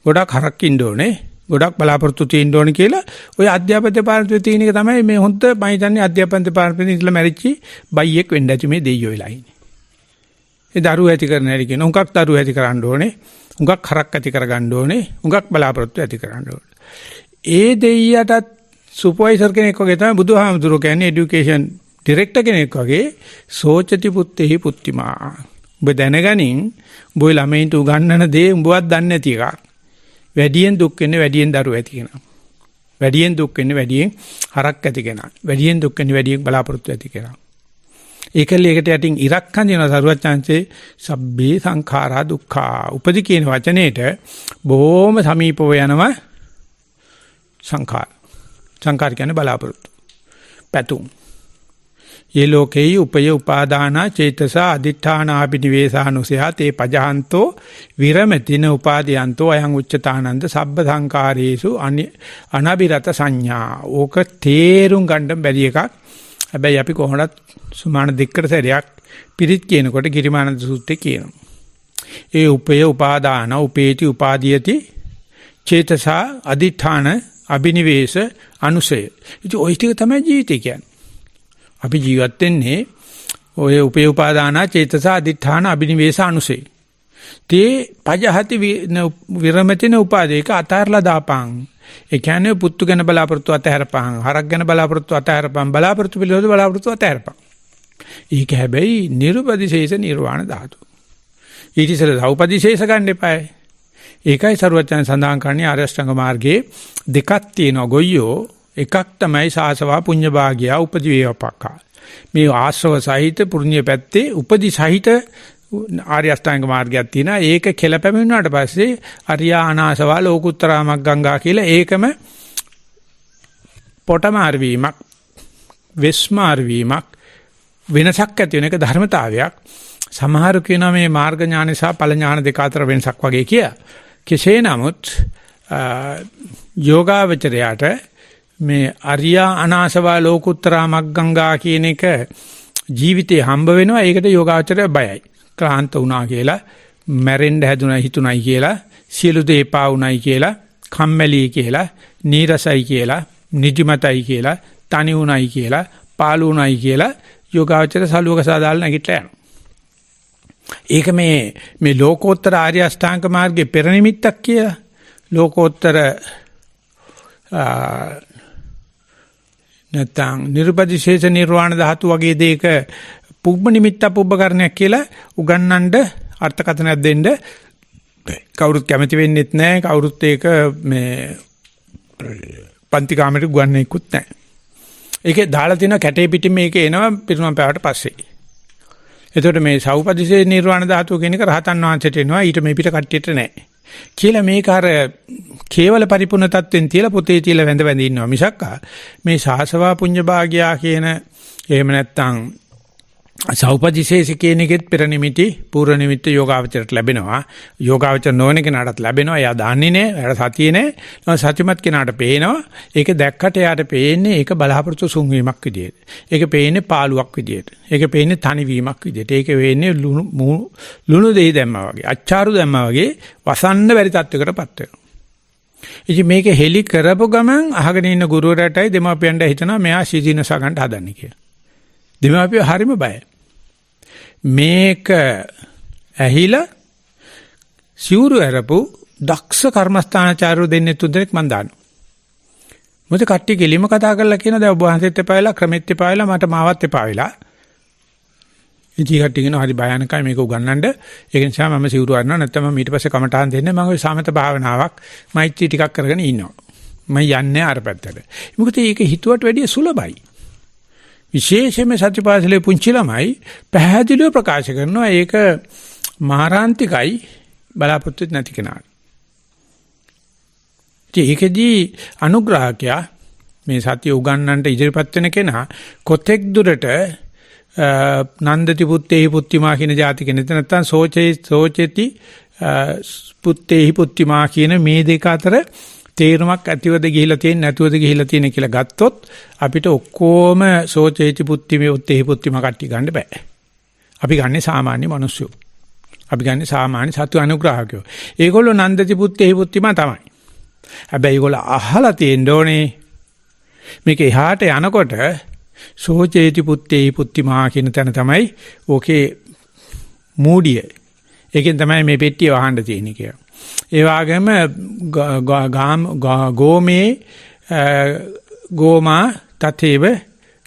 ගොඩක් හරක් ඉන්න ඕනේ, ගොඩක් බලාපොරොත්තු තියෙන්න ඕනේ කියලා ওই අධ්‍යාපන දෙපාර්තමේන්තුවේ තියෙන එක තමයි මේ හොඳ මම හිතන්නේ අධ්‍යාපන දෙපාර්තමේන්තුවේ ඉඳලා මැරිච්චි බයියෙක් වෙන්න ඇති මේ දෙයියෝ වෙලා ඉන්නේ. ඒ දරුවෝ ඇති කරන හැටි කියන උඟක් දරුවෝ ඇති කරන්න ඕනේ, උඟක් හරක් ඇති කරගන්න ඕනේ, උඟක් බලාපොරොත්තු ඇති කරන්න ඕනේ. ඒ දෙයියටත් සුපර්වයිසර් කෙනෙක් වගේ තමයි බුදුහාමුදුරුවෝ කියන්නේ এডুকেෂන් ඩිරෙක්ටර් කෙනෙක් වගේ සෝචති පුත්තේහි පුත්තිමා. ඔබ දැනගනින් ඔබ ළමයින්ට උගන්වන දේ උඹවත් දන්නේ නැති එකක්. වැඩියෙන් දුක් වෙන්නේ වැඩියෙන් දරුවෝ ඇති කෙනා. වැඩියෙන් දුක් වෙන්නේ වැඩියෙන් හරක් ඇති කෙනා. වැඩියෙන් දුක් වෙන්නේ වැඩියෙන් බලාපොරොත්තු ඇති කෙනා. ඒකල එකට යටින් ඉරක් හඳිනවා සරුවච්චන්සේ සබ්බේ සංඛාරා දුක්ඛා. උපදි කියන වචනේට බොහොම සමීපව යනවා සංඛාර. සංඛාර කියන්නේ බලාපොරොත්තු. පැතුම්. යේ ලෝකේ උපය උපාදාන චේතස අදිඨානාපිනිවේසානුසයා තේ පජහන්තෝ විරමතින උපාදීයන්තෝ අයං උච්චතානන්ද සබ්බ සංඛාරේසු අනබිරත සංඥා. ඕක තේරුම් ගන්න බැරි එකක්. හැබැයි අපි කොහොමවත් සුමාන දෙකට සැරයක් පිරිත් කියනකොට ගිරිමානන්ද සූත්‍රයේ කියනවා. ඒ උපය උපාදාන උපේති උපාදීයති චේතස අදිඨාන අබිනිවේෂ අනුසය. ඉතින් ওই ටික තමයි ජීවිතය කියන්නේ. අපි ජීවත් වෙන්නේ ඔය උපේ උපාදාන චේතස අදිඨාන අබිනිවේෂ අනුසය. තේ පජහති විරමතින උපාදේක අතාරලා දාපං. ඒ කියන්නේ පුත්තු ගැන බලාපොරොත්තු අතහැරපං, හරක් ගැන බලාපොරොත්තු අතහැරපං, බලාපොරොත්තු පිළිවෙල බලාපොරොත්තු අතහැරපං. ඒක හැබැයි නිර්පදිශේෂ නිර්වාණ ධාතු. ඊට ඉස්සෙල්ලා සෞපදිශේෂ ගන්න එපායි. ඒකයි සරුවචන සඳහන් කරන්නේ ආර්ය අෂ්ටාංග මාර්ගයේ දෙකක් තියෙනවා ගොයියෝ. එකක් තමයි සාසවා පුඤ්ඤ භාගියා උපදි වේවපක්ඛා. මේ ආශ්‍රව සහිත පුණ්‍ය පැත්තේ උපදි සහිත ආර්ය අෂ්ටාංග මාර්ගයක් තියෙනවා. ඒක කෙලපැමිණුණාට පස්සේ අරියා අනාසවා ලෝකුත්තරා මග්ගංගා කියලා ඒකම පොටමාර වීමක්, වෙස්මාර වීමක්, වෙනසක් ඇති වෙන එක ධර්මතාවයක්. සමහරු කියනවා මේ මාර්ග ඥාන සහ ඵල ඥාන දෙක අතර වෙනසක් වගේ කියලා. කෙසේ නමුත් යෝගාවචරයට මේ අරියා අනාසවා ලෝකුත්තරා මග්ගංගා කියන එක ජීවිතේ හම්බ වෙනවා. ඒකට යෝගාවචරය බයයි. ක්ලාන්ත වුණා කියලා, මැරෙන්න හැදුණා හිතුණයි කියලා, සියලු දේ එපා වුණයි කියලා, කම්මැලි කියලා, නීරසයි කියලා, නිදිමතයි කියලා, තනි වුණයි කියලා, පාළු වුණයි කියලා යෝගාවචර සලුවක සාදාලා නැගිටලා යනවා. ඒක මේ ලෝකෝත්තර ආර්ය අෂ්ටාංග මාර්ගයේ පෙර නිමිත්තක් කියලා. ලෝකෝත්තර නැත්නම් නිර්පදිශේෂ නිර්වාණ ධාතු වගේ දෙයක පුබ්බ නිමිත්ත පුබ්බකරණයක් කියලා උගන්වන්න අර්ථකථනයක් දෙන්න කවුරුත් කැමති වෙන්නෙත් නැහැ. කවුරුත් ඒක මේ පන්ති කාමරේ ගුවන්නේකුත් නැහැ. ඒකේ දාලා තියෙන කැටේ පිටින් මේක එනවා පිරුණම් පෑවට පස්සේ. එතකොට මේ සෞපදිසේ නිර්වාණ ධාතුව කියන එක රහතන් වහන්සේට එනවා. ඊට මේ පිට කට්ටියට නැහැ. කියලා මේක අර කේවල පරිපූර්ණ තත්වෙන් තියලා පොතේ තියලා වැඳ වැඳ ඉන්නවා මිසක් මේ ශාසවා පුඤ්ඤ භාග්‍යා කියන එහෙම නැත්නම් සෞපදිශේෂ කියන එකෙත් පෙර නිමිති පූර්ව නිමිති යෝගාවචරයට ලැබෙනවා. යෝගාවචර නොවන කෙනාටත් ලැබෙනවා. එයා දන්නේ නැහැ. එයාට සතියේ නැහැ. සතිමත් කෙනාට පේනවා. ඒක දැක්කට එයාට පේන්නේ ඒක බලාපොරොත්තු සුන්වීමක් විදියට. ඒක පේන්නේ පාළුවක් විදියට. ඒක පේන්නේ තනිවීමක් විදියට. ඒක වෙන්නේ ලුණු දෙහි දැම්මා වගේ. අච්චාරු දැම්මා වගේ වසන්න බැරි තත්වයකටපත් වෙනවා. ඉතින් මේක හෙලි කරපු ගමන් අහගෙන ඉන්න ගුරුවරයාටයි දෙමාපියන්ට හිතනවා මෙයා සීදීනස ගන්න හදන්නේ කියලා. දෙමාපියෝ හරිම බයයි. මේක ඇහිලා සිවුරු ඇරපු දක්ෂ කර්මස්ථානාචාර්යෝ දෙන්නේ තුන්දෙනෙක් මන් දානවා. මොකද කට්ටිය කෙලිම කතා කරලා කියන දැන් ඔබ වහන්සේත් එපා වෙලා ක්‍රමෙත් එපා වෙලා මට මාවත් එපා වෙලා. ඉතින් කට්ටිය කියනවා හරි භයානකයි මේක උගන්නන්න. ඒක නිසා මම සිවුරු අරනවා නැත්නම් මම ඊට පස්සේ කමටහන් දෙන්නේ මම ඔය සමත භාවනාවක් මෛත්‍රී ටිකක් කරගෙන ඉන්නවා. මම යන්නේ අර පැත්තට. මොකද ඒක හිතුවට වැඩිය සුලභයි. විශේෂයෙන්ම සත්‍යපාසලේ පුංචි ළමයි පැහැදිලිව ප්‍රකාශ කරනවා ඒක මාරාන්තිකයි බලාපොරොත්තු නැති කෙනාට. ඒකෙදී අනුග්‍රහකයා මේ සත්‍ය උගන්වන්නට ඉදිරිපත් වෙන කෙනා කොතෙක් දුරට නන්දති පුත්තේහි පුත්තිමා කියන જાති කෙනෙක් නැත්නම් සෝචේති පුත්තේහි පුත්තිමා කියන මේ දෙක අතර තේරුමක් ඇතිවද ගිහිලා තියෙන නැතුවද ගිහිලා තියෙන කියලා ගත්තොත් අපිට ඔක්කොම සෝචේති පුත්තිමේ උත්තේහි පුත්තිමා කට්ටි ගන්න බෑ. අපි ගන්නේ සාමාන්‍ය මිනිස්සු. අපි ගන්නේ සාමාන්‍ය සතු අනුග්‍රහකයෝ. ඒගොල්ලෝ නන්දති පුත්තේහි පුත්තිමා තමයි. හැබැයි ඒගොල්ලෝ අහලා තියෙන්න ඕනේ මේක එහාට යනකොට සෝචේති පුත්තේහි පුත්තිමා කියන තැන තමයි ඕකේ මූඩිය. ඒකෙන් තමයි මේ පෙට්ටිය වහන්න තියෙන්නේ කියලා. ඒ වගේම ගෝමේ ගෝමා තතේව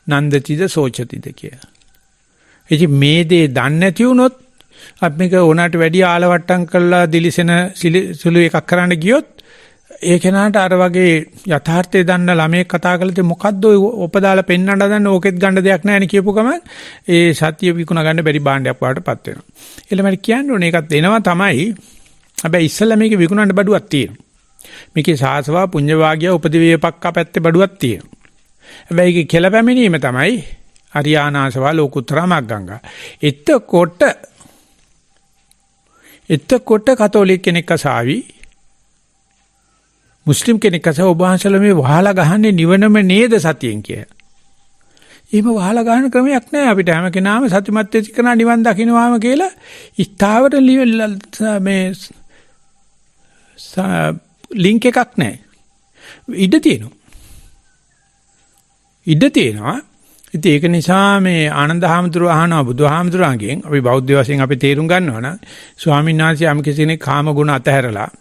නන්දතිද සෝචතිද කියලා. ඉතින් මේ දේ දන්නේ නැති වුණොත් අපි මේක ඕනට වැඩි ආලවට්ටම් කරලා දිලිසෙන සුළු එකක් කරන්න ගියොත් ඒ කෙනාට අර වගේ යථාර්ථය දන්න ළමයෙක් කතා කළේ මොකද්ද ඔය උපදාලා පෙන්වන්න හදන්නේ ඕකෙත් ගන්න දෙයක් නැහැ නේ කියපු ගමන් ඒ සත්‍ය විකුණ ගන්න බැරි භාණ්ඩයක් වඩටපත් වෙනවා. ඊළඟට කියන්න ඕනේ ඒකත් එනවා තමයි. හැබැයි ඉස්සෙල්ලා මේකේ විකුණන්න බඩුවක් තියෙනවා. මේකේ සාසවා පුඤ්ඤ වාග්ය උපදිවේපක්කා පැත්තේ බඩුවක් තියෙනවා. හැබැයි ඒකේ කෙල පැමිණීම තමයි අරියානාසවා ලෝකුත්තරා මග්ගංගා. එතකොට කතෝලික කෙනෙක් අසාවි මුස්ලිම් කෙනෙක් අසව ඔබ වහන්සේලා මේ වහලා ගහන්නේ නිවනම නේද සතියෙන් කියලා. එහෙම වහලා ගන්න ක්‍රමයක් නැහැ අපිට. හැම කෙනාම සතිමත් වෙච්ච කෙනා නිවන් දකින්නවාම කියලා ස්ථාවර මේ ලින්ක් එකක් නැහැ. ඉඩ තියෙනවා. ඉතින් ඒක නිසා මේ ආනන්ද හාමුදුරුවෝ අහනවා බුදුහාමුදුරන්ගෙන් අපි බෞද්ධ වශයෙන් අපි තේරුම් ගන්නවා නම් ස්වාමීන් වහන්සේ යම් කෙනෙක් කාම ගුණ අතහැරලා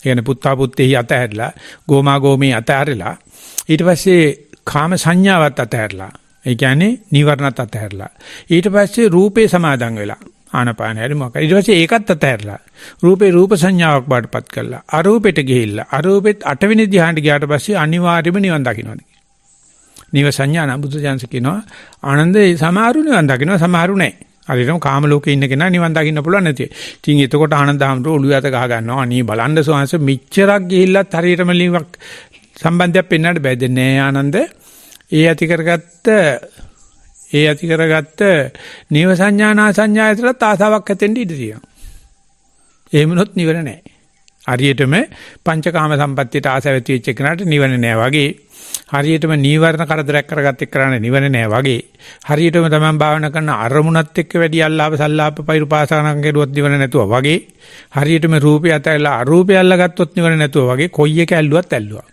කියන්නේ පුත්තා පුත්තේහි අතහැරලා ගෝමා ගෝමී අතහැරලා ඊට පස්සේ කාම සංඥාවත් අතහැරලා ඒ කියන්නේ නීවරණත් අතහැරලා ඊට පස්සේ රූපේ සමාදන් වෙලා ආනපාන හැරි මොකක්ද ඊට පස්සේ ඒකත් අතහැරලා රූපේ රූප සංඥාවක් බාටපත් කළා අරූපෙට ගිහිල්ලා අරූපෙත් 8 වෙනි ධ්‍යානට ගියාට පස්සේ අනිවාර්යයෙන්ම නිවන් දකින්නවා. නිව සංඥා නම් බුදු දහම කියනවා ආනන්දේ සමහරු නිවන් දකින්නවා සමහරු නැහැ. හරියටම කාම ලෝකේ ඉන්න කෙනා නිවන් දකින්න පුළුවන් නැති. ඉතින් එතකොට ආනන්ද හැමෝට ඔළුව යට ගහ ගන්නවා. අනී බලන්න සෝංශ මෙච්චරක් ගිහිල්ලත් හරියටම ලිවක් සම්බන්ධයක් පෙන්වන්න බැද නෑ ආනන්ද. ඒ ඇති කරගත්ත නිව සංඥා නා සංඥා ඇතුළත් ආසාවක් ඇතෙන්න ඉඩ තියෙනවා. එහෙමනොත් නිවන නෑ. හරියටම පංචකාම සම්පත්තියට ආසාව ඇති වෙච්ච කෙනාට නිවන නෑ වගේ. හරියටම නීවරණ කරදරයක් කරගත්ත එක්කරන්නේ නිවන නෑ වගේ. හරියටම තමන් භාවනා කරන අරමුණත් එක්ක වැඩි අල්ලාප සල්ලාප පෛරුපාසකණන් කෙරුවොත් නිවන නැතුව වගේ. හරියටම රූපය අතහැරලා අරූපය අල්ලගත්තොත් නිවන නැතුව වගේ. කොයි එක ඇල්ලුවත් ඇල්ලුවා.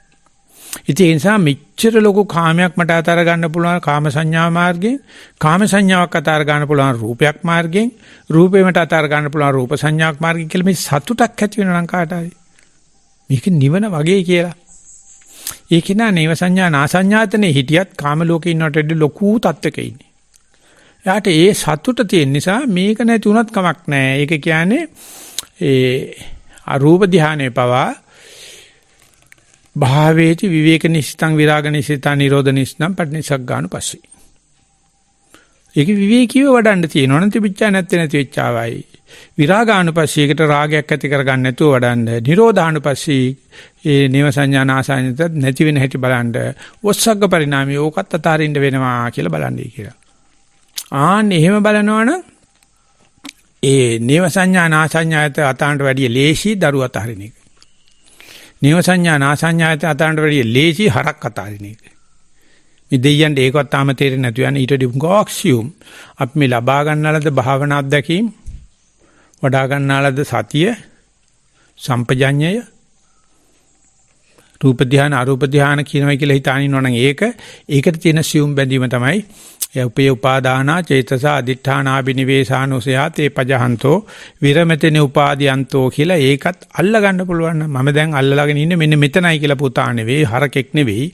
ඉතින් ඒ නිසා මෙච්චර ලොකු කාමයක් මට අතර ගන්න පුළුවන් කාම සංඥා මාර්ගයෙන්, කාම සංඥාවක් අතර ගන්න පුළුවන් රූපයක් මාර්ගයෙන්, රූපේ මට අතර ගන්න පුළුවන් රූප සංඥාවක් මාර්ගයෙන් කියලා මේ සතුටක් ඇති වෙනවා නම් කාට හරි. මේක නිවන වගේ කියලා. ඒක නා නේව සංඥා නාසඤ්ඤාතනේ හිටියත් කාම ලෝකේ ඉන්නට වඩා ලොකු තත්ත්වයක ඉන්නේ. එයාට ඒ සතුට තියෙන නිසා මේක නැති වුණත් කමක් නැහැ. ඒක කියන්නේ ඒ අරූප ධානයේ පවා භාවේති විවේක නිසිතං විරාග නිසිතං නිරෝධ නිසිතං පටිනිසග්ගාණු පස්සේ. ඒක විවේකීව වඩන්න තියෙනවා නම් තිබිච්චා නැත්te නැති වෙච්චාවයි. විරාගානුපස්සීකට රාගයක් ඇති කරගන්න නැතුව වඩන්න. නිරෝධානුපස්සී ඒ නේව සංඥා නාසඤ්ඤත නැති වෙන හැටි බලන්න. ඔස්සග්ග පරිණාමී ඕකත් අතාරින්න වෙනවා කියලා බලන්නේ කියලා. එහෙම බලනවනම් ඒ නේව සංඥා නාසඤ්ඤායත අතාරන්ට වැඩිය ලේසි දරුව අතහරින එක. නේව සංඥා නාසඤ්ඤායත අතාරන්ට වැඩිය ලේසි හරක් අතහරින එක. මේ දෙයයන්ට ඒකවත් තාම තේරෙන්නේ නැතු යන ඊට ඩිගොක්සියුම් අපි මේ ලබා ගන්නාලද භාවනා අධ්‍යක්ීම් වඩා ගන්නාලද සතිය සම්පජඤ්ඤය රූප ධාන අරූප ධාන කියනවා කියලා හිතානින්න ඕන නම් ඒකට තියෙන සියුම් බැඳීම තමයි යෝපේ උපාදානා චේතස අදිඨානා බිනිවේසානෝසයා තේ පජහන්තෝ විරමතෙන උපාදීයන්තෝ කියලා ඒකත් අල්ල ගන්න පුළුවන් නම් මම දැන් අල්ලලාගෙන ඉන්නේ මෙන්න මෙතනයි කියලා පුතා නෙවෙයි හරකෙක් නෙවෙයි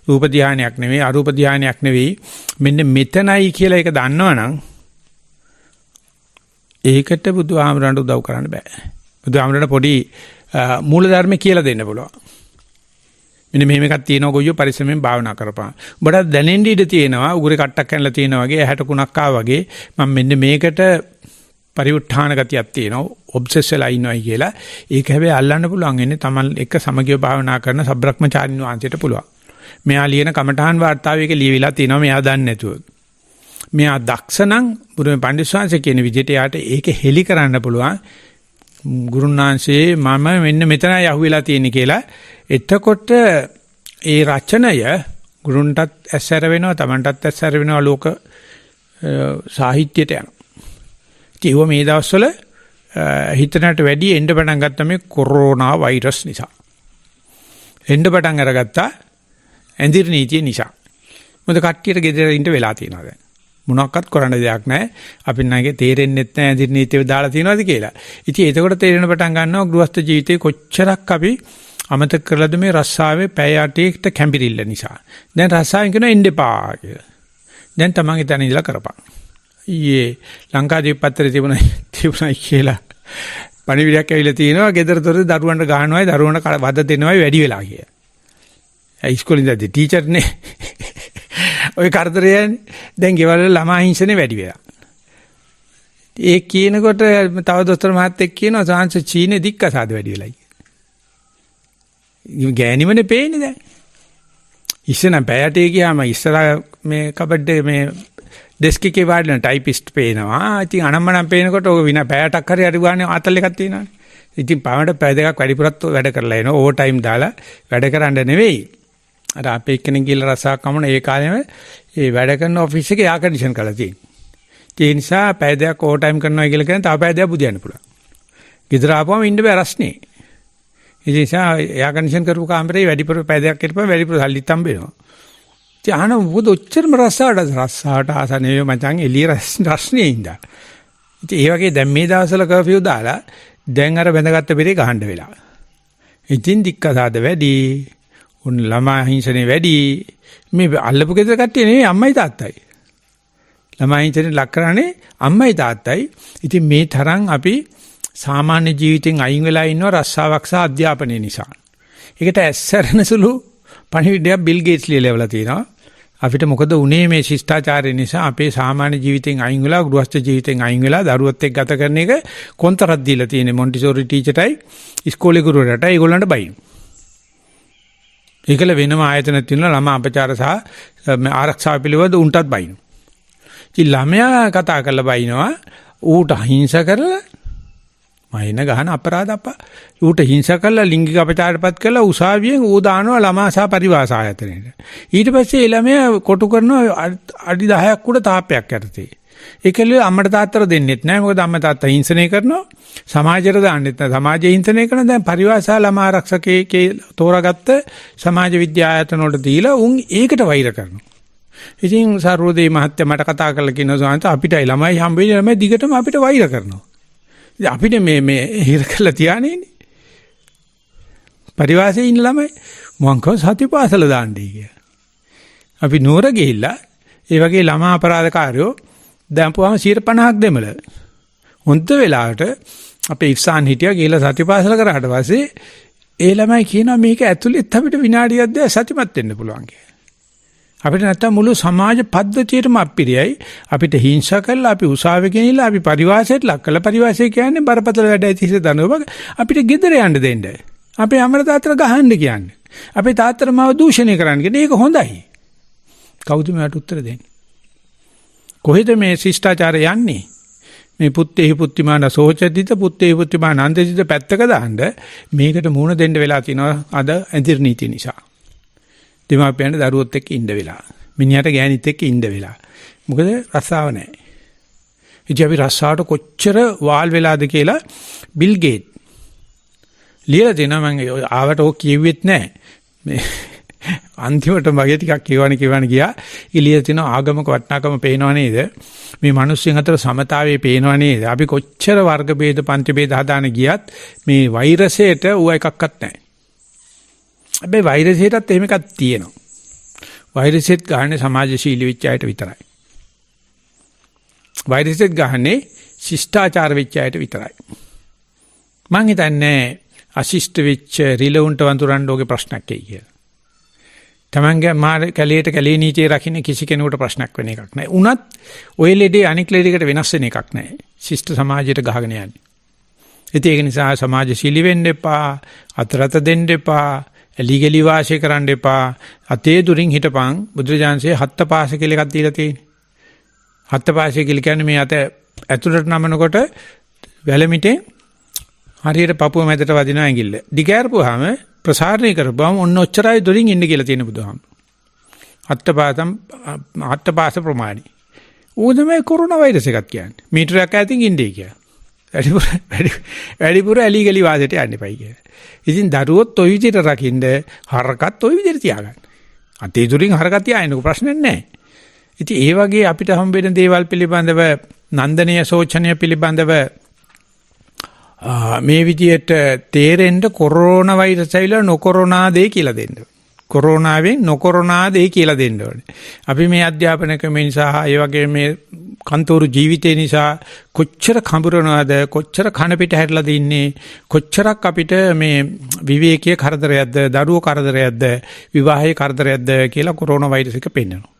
රූප ධානයක් නෙවෙයි අරූප ධානයක් නෙවෙයි මෙන්න මෙතනයි කියලා ඒක දන්නවනම් ඒකට බුදුහාමරන්ට උදව් කරන්න බෑ. බුදුහාමරන්ට පොඩි මූලධර්ම කියලා දෙන්න පුළුවන්. මෙන්න මෙහෙම එකක් තියෙනවා ගොයියෝ පරිස්සමෙන් භාවනා කරපන්. උඹට දැනෙන්න ඉඩ තියෙනවා උගුරේ කට්ටක් කනලා තියෙනවා වගේ ඇහැට කුණක් ආවා වගේ මම මෙන්න මේකට පරිඋත්ථාන ගතියක් තියෙනවා ඔබ්සෙස් වෙලා ඉන්නවයි කියලා. ඒක හැබැයි අල්ලන්න පුළුවන් වෙන්නේ Taman එක සමගිය භාවනා කරන සබ්‍රක්‍මචාරින් වහන්සේට පුළුවන්. මෙයා ලියන කමඨාන් වාර්තාවේ එක ලියවිලා තියෙනවා මෙයා දන්නේ නැතුව. මෙයා දක්ෂණං බුදුම පඬිස්සංශ කියන විදිහට යාට ඒක හෙලි කරන්න පුළුවන්. ගුරුනාංශේ මම මෙන්න මෙතනයි අහුවෙලා තියෙන්නේ කියලා. එතකොට ඒ රචනය ගුරුන්ටත් ඇස්සර වෙනවා Tamanටත් ඇස්සර වෙනවා ලෝක සාහිත්‍යයට යනවා. ඒව මේ දවස්වල හිතනට වැඩි එන්න පටන් ගත්ත මේ කොරෝනා වෛරස් නිසා. එන්න පටන් අරගත්තා ඇඳිරි නීතිය නිසා. මොකද කට්ටියට ගෙදර ඉන්න වෙලා තියෙනවා දැන්. මොනක්වත් කරන්න දෙයක් නැහැ. අපි නැගේ තේරෙන්නෙත් නැහැ ඇඳිරි නීතිය දාලා තියෙනවද කියලා. ඉතින් එතකොට තේරෙන පටන් ගන්නවා ගෘහස්ත ජීවිතේ කොච්චරක් අපි අමතක කරලාද මේ රස්සාවේ පැය 8කට කැම්බිරිල්ල නිසා. දැන් රස්සාවෙන් කියනවා එන්න එපා කියලා. දැන් තමන්ගේ තැන ඉඳලා කරපන්. ඊයේ ලංකාදීප පත්‍රයේ තිබුණයි කියලා පණිවිඩයක් ඇවිල්ලා තියෙනවා ගෙදර දොරේ දරුවන්ට ගහනවායි දරුවන්ට වද දෙනවායි වැඩි වෙලා කියලා. ඉස්කෝලේ ඉඳලා ටීචර්නේ ඔය කරදරයන්නේ. දැන් ගෙවල් වල ළමා හිංසනේ වැඩි වෙලා. ඒ කියනකොට තව දොස්තර මහත්තයෙක් කියනවා සාංශ චීනේ දික්කසාද වැඩි වෙලා කියලා. ගෑනිමනේ පේන්නේ දැන්. ඉස්සෙන බෑටේ ගියාම ඉස්සරහා මේ කබඩේ මේ ඩෙස්ක් එකේ වාඩිලා ටයිපිස්ට් පේනවා. ඉතින් අනම්මනම් පේනකොට ඔය විනා බෑටක් හරි අර ගානේ ආතල් එකක් තියෙනවානේ. ඉතින් පවණට පැය දෙකක් වැඩිපුරත් වැඩ කරලා එනවා. ඕවර් ටයිම් දාලා වැඩ කරන්න නෙවෙයි. අර අපේ කෙනෙක් ගිහලා රසාවක් කමන ඒ කාලෙම ඒ වැඩ කරන ඔෆිස් එකේ එයා කන්ඩිෂන් කරලා තියෙනවා. ඒ නිසා පැය දෙකක් ඕවර් ටයිම් කරනවා කියලා කියන්නේ තව පැය දෙකක් බුදියන්න පුළුවන්. ගෙදර ආපුවම ඉන්න බෑ රස්නේ. ඒ නිසා එයා කන්ඩිෂන් කරපු කාමරේ වැඩිපුර පැය දෙකක් හිටපුවා වැඩිපුර සල්ලිත් හම්බ වෙනවා. ඉතින් අහන මොකද ඔච්චරම රස්සාවට ආස නෙවෙයි මචං එළිය රස්නේ ඉඳා. ඉතින් ඒ වගේ දැන් මේ දවස්වල කර්ෆියු දාලා දැන් අර බැඳගත්ත බෙරේ ගහන්න වෙලා. ඉතින් දික්කසාද වැඩි. උන් ළමා හිංසනේ වැඩි. මේ අල්ලපු ගෙදර කට්ටිය නෙවෙයි අම්මයි තාත්තයි. ළමා හිංසනේ ලක් කරන්නේ අම්මයි තාත්තයි. ඉතින් මේ තරම් අපි සාමාන්‍ය ජීවිතෙන් අයින් වෙලා ඉන්නවා රස්සාවක් සහ අධ්‍යාපනය නිසා. ඒකට ඇස්සරන සුළු පණිවිඩයක් බිල් ගේට්ස් ලියලා තියෙනවා. අපිට මොකද උනේ මේ ශිෂ්ටාචාරය නිසා අපේ සාමාන්‍ය ජීවිතෙන් අයින් වෙලා ගෘහස්ත ජීවිතෙන් අයින් වෙලා දරුවත් එක්ක ගත කරන එක කොන්තරත් දීලා තියෙන්නේ මොන්ටිසෝරි ටීචර්ටයි ඉස්කෝලේ ගුරුවරයාටයි ඒගොල්ලන්ට බයින්. ඒකල වෙනම ආයතන තියෙනවා ළමා අපචාර සහ ආරක්ෂාව පිළිබඳ උන්ටත් බයින්. ඉතින් ළමයා කතා කරලා බයිනවා ඌට අහිංස කරලා මයින් ගහන අපරාධ අප්පා. ඌට හිංසා කළා ලිංගික අපචාරපත් කළා උසාවියෙන් ඌ දානවා ළමා සහ පරිවාස ආයතනෙට. ඊට පස්සේ ඒ ළමයා කොටු කරනවා අඩි 10ක් උඩ තාප්පයක් යටතේ. ඒකල අම්මට තාත්තට දෙන්නෙත් නැහැ. මොකද අම්මා තාත්තා හිංසනය කරනවා. සමාජයට දාන්නෙත් නැහැ. සමාජයේ හිංසනය කරන දැන් පරිවාස ළමා ආරක්ෂකයේ තෝරාගත්ත සමාජ විද්‍යා ආයතන වලට දීලා උන් ඒකට වෛර කරනවා. ඉතින් සර්වෝදේ මහත්තයා මට කතා කරලා කියනවා සාන්ත අපිටයි ළමයි හම්බෙන්නේ ළමයි දිගටම අපිට වෛර කරනවා. අපිට මේ හිර කරලා තියානේ ඉන්නේ. පරිවාසයේ ඉන්න ළමයි මං කව සතිපාසල දාන්නයි කිය. අපි නුවර ගිහිල්ලා ඒ වගේ ළමා අපරාධකාරයෝ දැම්පුවාම 50ක් දෙමළ. හොන්ත වෙලාවට අපේ ඉෆ්සාන් හිටියා ගිහිල්ලා සතිපාසල කරාට පස්සේ ඒ ළමයි කියනවා මේක ඇතුළෙත් අපිට විනාඩියක් දෙක සතිමත් වෙන්න පුළුවන් කියලා. අපිට නැත්තම් මුළු සමාජ පද්ධතියටම අපිරියයි අපිට හිංසා කළා අපි උසාවිය ගෙනිලා අපි පරිවාසයට ලක් කළා පරිවාසය කියන්නේ බරපතල වැඩ ඇතිස දනවක අපිට ගෙදර යන්න දෙන්න අපේ අමර තාත්තට ගහන්න කියන්නේ අපේ තාත්තට මාව දූෂණය කරන්න කියන්නේ ඒක හොඳයි කවුද මට උත්තර දෙන්නේ කොහෙද මේ ශිෂ්ටාචාරය යන්නේ මේ පුත්තේ පුත්තිමාන සෝචදිත පුත්තේ පුත්තිමාන අන්දදිත පැත්තක දාන්න මේකට මුහුණ දෙන්න වෙලා තිනවා අද ඇඳිරි නීති නිසා දෙමාපියන්ට දරුවොත් එක්ක ඉන්න වෙලා. මිනිහට ගෑනිත් එක්ක ඉන්න වෙලා. මොකද රස්සාව නැහැ. ඉතින් අපි රස්සාවට කොච්චර වාල් වෙලාද කියලා බිල් ගේට් ලියලා දෙනවා මම ආවට ඕක කියෙව්වෙත් නැහැ. මේ අන්තිමට මගේ ටිකක් කියවන ගියා. ඉලිය තියෙන ආගමක වටිනාකම පේනව නේද? මේ මිනිස්සුන් අතර සමතාවයේ පේනව නේද? අපි කොච්චර වර්ග ભેද පන්ති ભેද හදාන ගියත් මේ වෛරසයට ඌ එකක්වත් නැහැ. හැබැයි වෛරසයටත් එහෙම එකක් තියෙනවා. වෛරසෙත් ගහන්නේ සමාජශීලී වෙච්ච අයට විතරයි. වෛරසෙත් ගහන්නේ ශිෂ්ටාචාර වෙච්ච අයට විතරයි. මං හිතන්නේ අශිෂ්ට වෙච්ච රිලවුන්ට වඳුරන්න ඕගේ ප්‍රශ්නයක් එයි කියලා. තමන්ගේ මාර කැලේට කැලේ නීතිය රකින්න කිසි කෙනෙකුට ප්‍රශ්නයක් වෙන එකක් නැහැ. උනත් ඔය ලෙඩේ අනික් ලෙඩේකට වෙනස් වෙන එකක් නැහැ. ශිෂ්ට සමාජයට ගහගෙන යන්නේ. ඉතින් ඒක නිසා සමාජශීලී වෙන්න එපා, අතරත දෙන්න එපා. ලීගලි වාසය කරන්න එපා. අතේ දුරින් හිටපන්. බුදුරජාන්සේ හත්ත පාස කියලා එකක් දීලා තියෙන්නේ. හත්ත පාසය කියලා කියන්නේ මේ අත ඇතුළට නමනකොට වැලමිටෙන් හරියට පපුව මැදට වදින ඇඟිල්ල. දිගෑරපුවාම ප්‍රසාරණය කරපුවාම ඔන්න ඔච්චරයි දුරින් ඉන්න කියලා තියෙන බුදුහාම. හත්ත පාස ප්‍රමාණි. ඌ තමයි කොරෝනා වෛරස් එකක් කියන්නේ. මීටරයක් ඈතින් ඉන්නේ කියලා. වැඩිපුර ඇලිගලි වාසයට යන්න එපයි කියලා. ඉතින් දරුවොත් ওই විදිහට රකින්න හරකත් ওই විදිහට තියාගන්න. අතේ දුරින් හරකත් තියාගෙනක ප්‍රශ්නයක් නැහැ. ඉතින් ඒ වගේ අපිට හම් වෙන දේවල් පිළිබඳව නන්දනීය සෝචනීය පිළිබඳව මේ විදිහට තේරෙන්න කොරෝනා වෛරස් ඇවිල්ලා නොකොරෝනා දෙය කියලා දෙන්න. කොරෝනාවෙන් නොකොරෝනාද ඒ කියලා දෙන්න ඕනේ. අපි මේ අධ්‍යාපන ක්‍රම නිසා ඒ වගේ මේ කන්තෝරු ජීවිතේ නිසා කොච්චර කඹරනවද කොච්චර කන පිට හැරිලාද ඉන්නේ කොච්චරක් අපිට මේ විවේකීය කරදරයක්ද දරුවෝ කරදරයක්ද විවාහයේ කරදරයක්ද කියලා කොරෝනා වෛරස් එක පෙන්නනවා.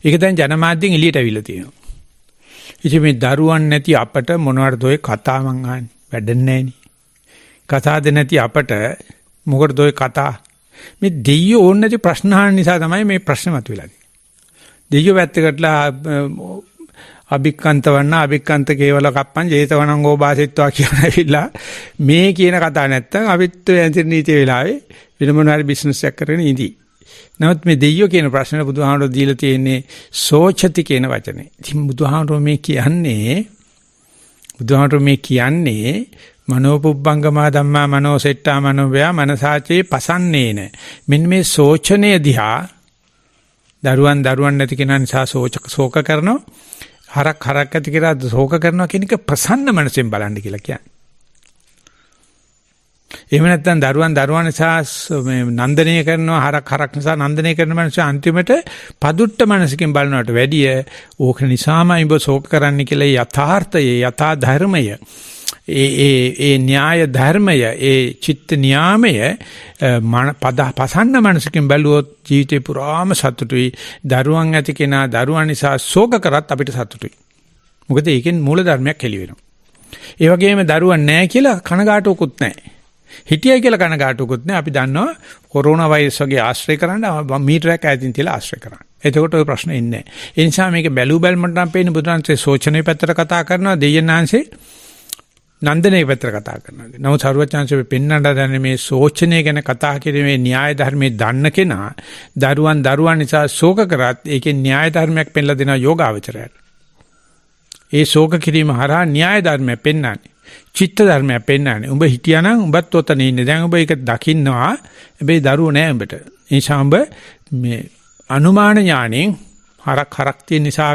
ඒක දැන් ජනමාධ්‍යෙන් එළියට අවිලා තියෙනවා. ඉතින් මේ දරුවන් නැති අපට මොනවටද ඔය කතා මං අහන්නේ වැඩන්නේ නැහෙනි. කතාද නැති අපට මොකටද ඔය කතා මේ දෙයියෝ ඕන නැති ප්‍රශ්න අහන නිසා තමයි මේ ප්‍රශ්න මතුවලා තියෙන්නේ. දෙයියෝ පැත්තකටලා අභික්කන්තවන්න අභික්කන්ත කේවල කප්පන් ජේතවනං ඕබාසෙත්වා කියන ඇවිල්ලා මේ කියන කතා නැත්තම් අපිත් ඇන්තිර නීතිය වෙලාවේ වෙන මොනවාරි බිස්නස් එකක් කරගෙන ඉඳී. නමුත් මේ දෙයියෝ කියන ප්‍රශ්නේ බුදුහාමුදුරුවෝ දීලා තියෙන්නේ සෝචති කියන වචනේ. ඉතින් බුදුහාමුදුරුවෝ මේ කියන්නේ මනෝපුබ්බංගමා ධම්මා මනෝසෙට්ටා මනෝවයා මනසාචේ පසන්නේන. මෙන්න මේ සෝචනය දිහා දරුවන් නැති කෙනා නිසා ශෝක කරනවා. හරක් ඇති කියලා ශෝක කරනවා කියන එක ප්‍රසන්න මනසෙන් බලන්න කියලා කියන්නේ. එහෙම නැත්නම් දරුවන් නිසා මේ නන්දනය කරනවා හරක් නිසා නන්දනය කරන මනස අන්තිමට පදුට්ට මනසකින් බලනවට වැඩිය ඕක නිසාමයි ඔබ ශෝක කරන්න කියලා යථාර්ථයේ යථා ධර්මය ඒ න්‍යාය ධර්මය ඒ චිත්ත නියාමය පසන්න මනසකින් බැලුවොත් ජීවිතේ පුරාම සතුටුයි. දරුවන් ඇති කෙනා දරුවන් නිසා ශෝක කරත් අපිට සතුටුයි. මොකද ඒකෙන් මූල ධර්මයක් එළි වෙනවා. ඒ වගේම දරුවන් නැහැ කියලා කනගාටුවකුත් නැහැ. හිටියයි කියලා කනගාටුවකුත් නැහැ. අපි දන්නවා කොරෝනා වෛරස් වගේ ආශ්‍රය කරන්න මීටරයක් ඈතින් තියලා ආශ්‍රය කරන්න. එතකොට ওই ප්‍රශ්න එන්නේ නැහැ. ඒ නිසා මේක බැලුවල්මට නම් පේන්නේ බුදුරන්සේ සෝචනයේ පැත්තට කතා කරනවා දෙයයන්ාංශේ නන්දනේ පැත්තට කතා කරනවා. නමුත් සරුවචාන්සේ පෙන්වන්න දන්නේ මේ සෝචනය ගැන කතා කිරීමේ න්‍යාය ධර්මයේ දන්න කෙනා දරුවන් නිසා ශෝක කරත් ඒකේ න්‍යාය ධර්මයක් පෙන්ලා දෙනවා යෝගාවචරයට. ඒ ශෝක කිරීම හරහා න්‍යාය ධර්මයක් පෙන්වන්නේ. චිත්ත ධර්මයක් පෙන්වන්නේ. උඹ හිටියානම් උඹත් ඔතන ඉන්නේ. දැන් උඹ ඒක දකින්නවා. හැබැයි දරුවෝ නෑ උඹට. ඒ නිසා උඹ මේ අනුමාන ඥාණයෙන් හරක් තියෙන නිසා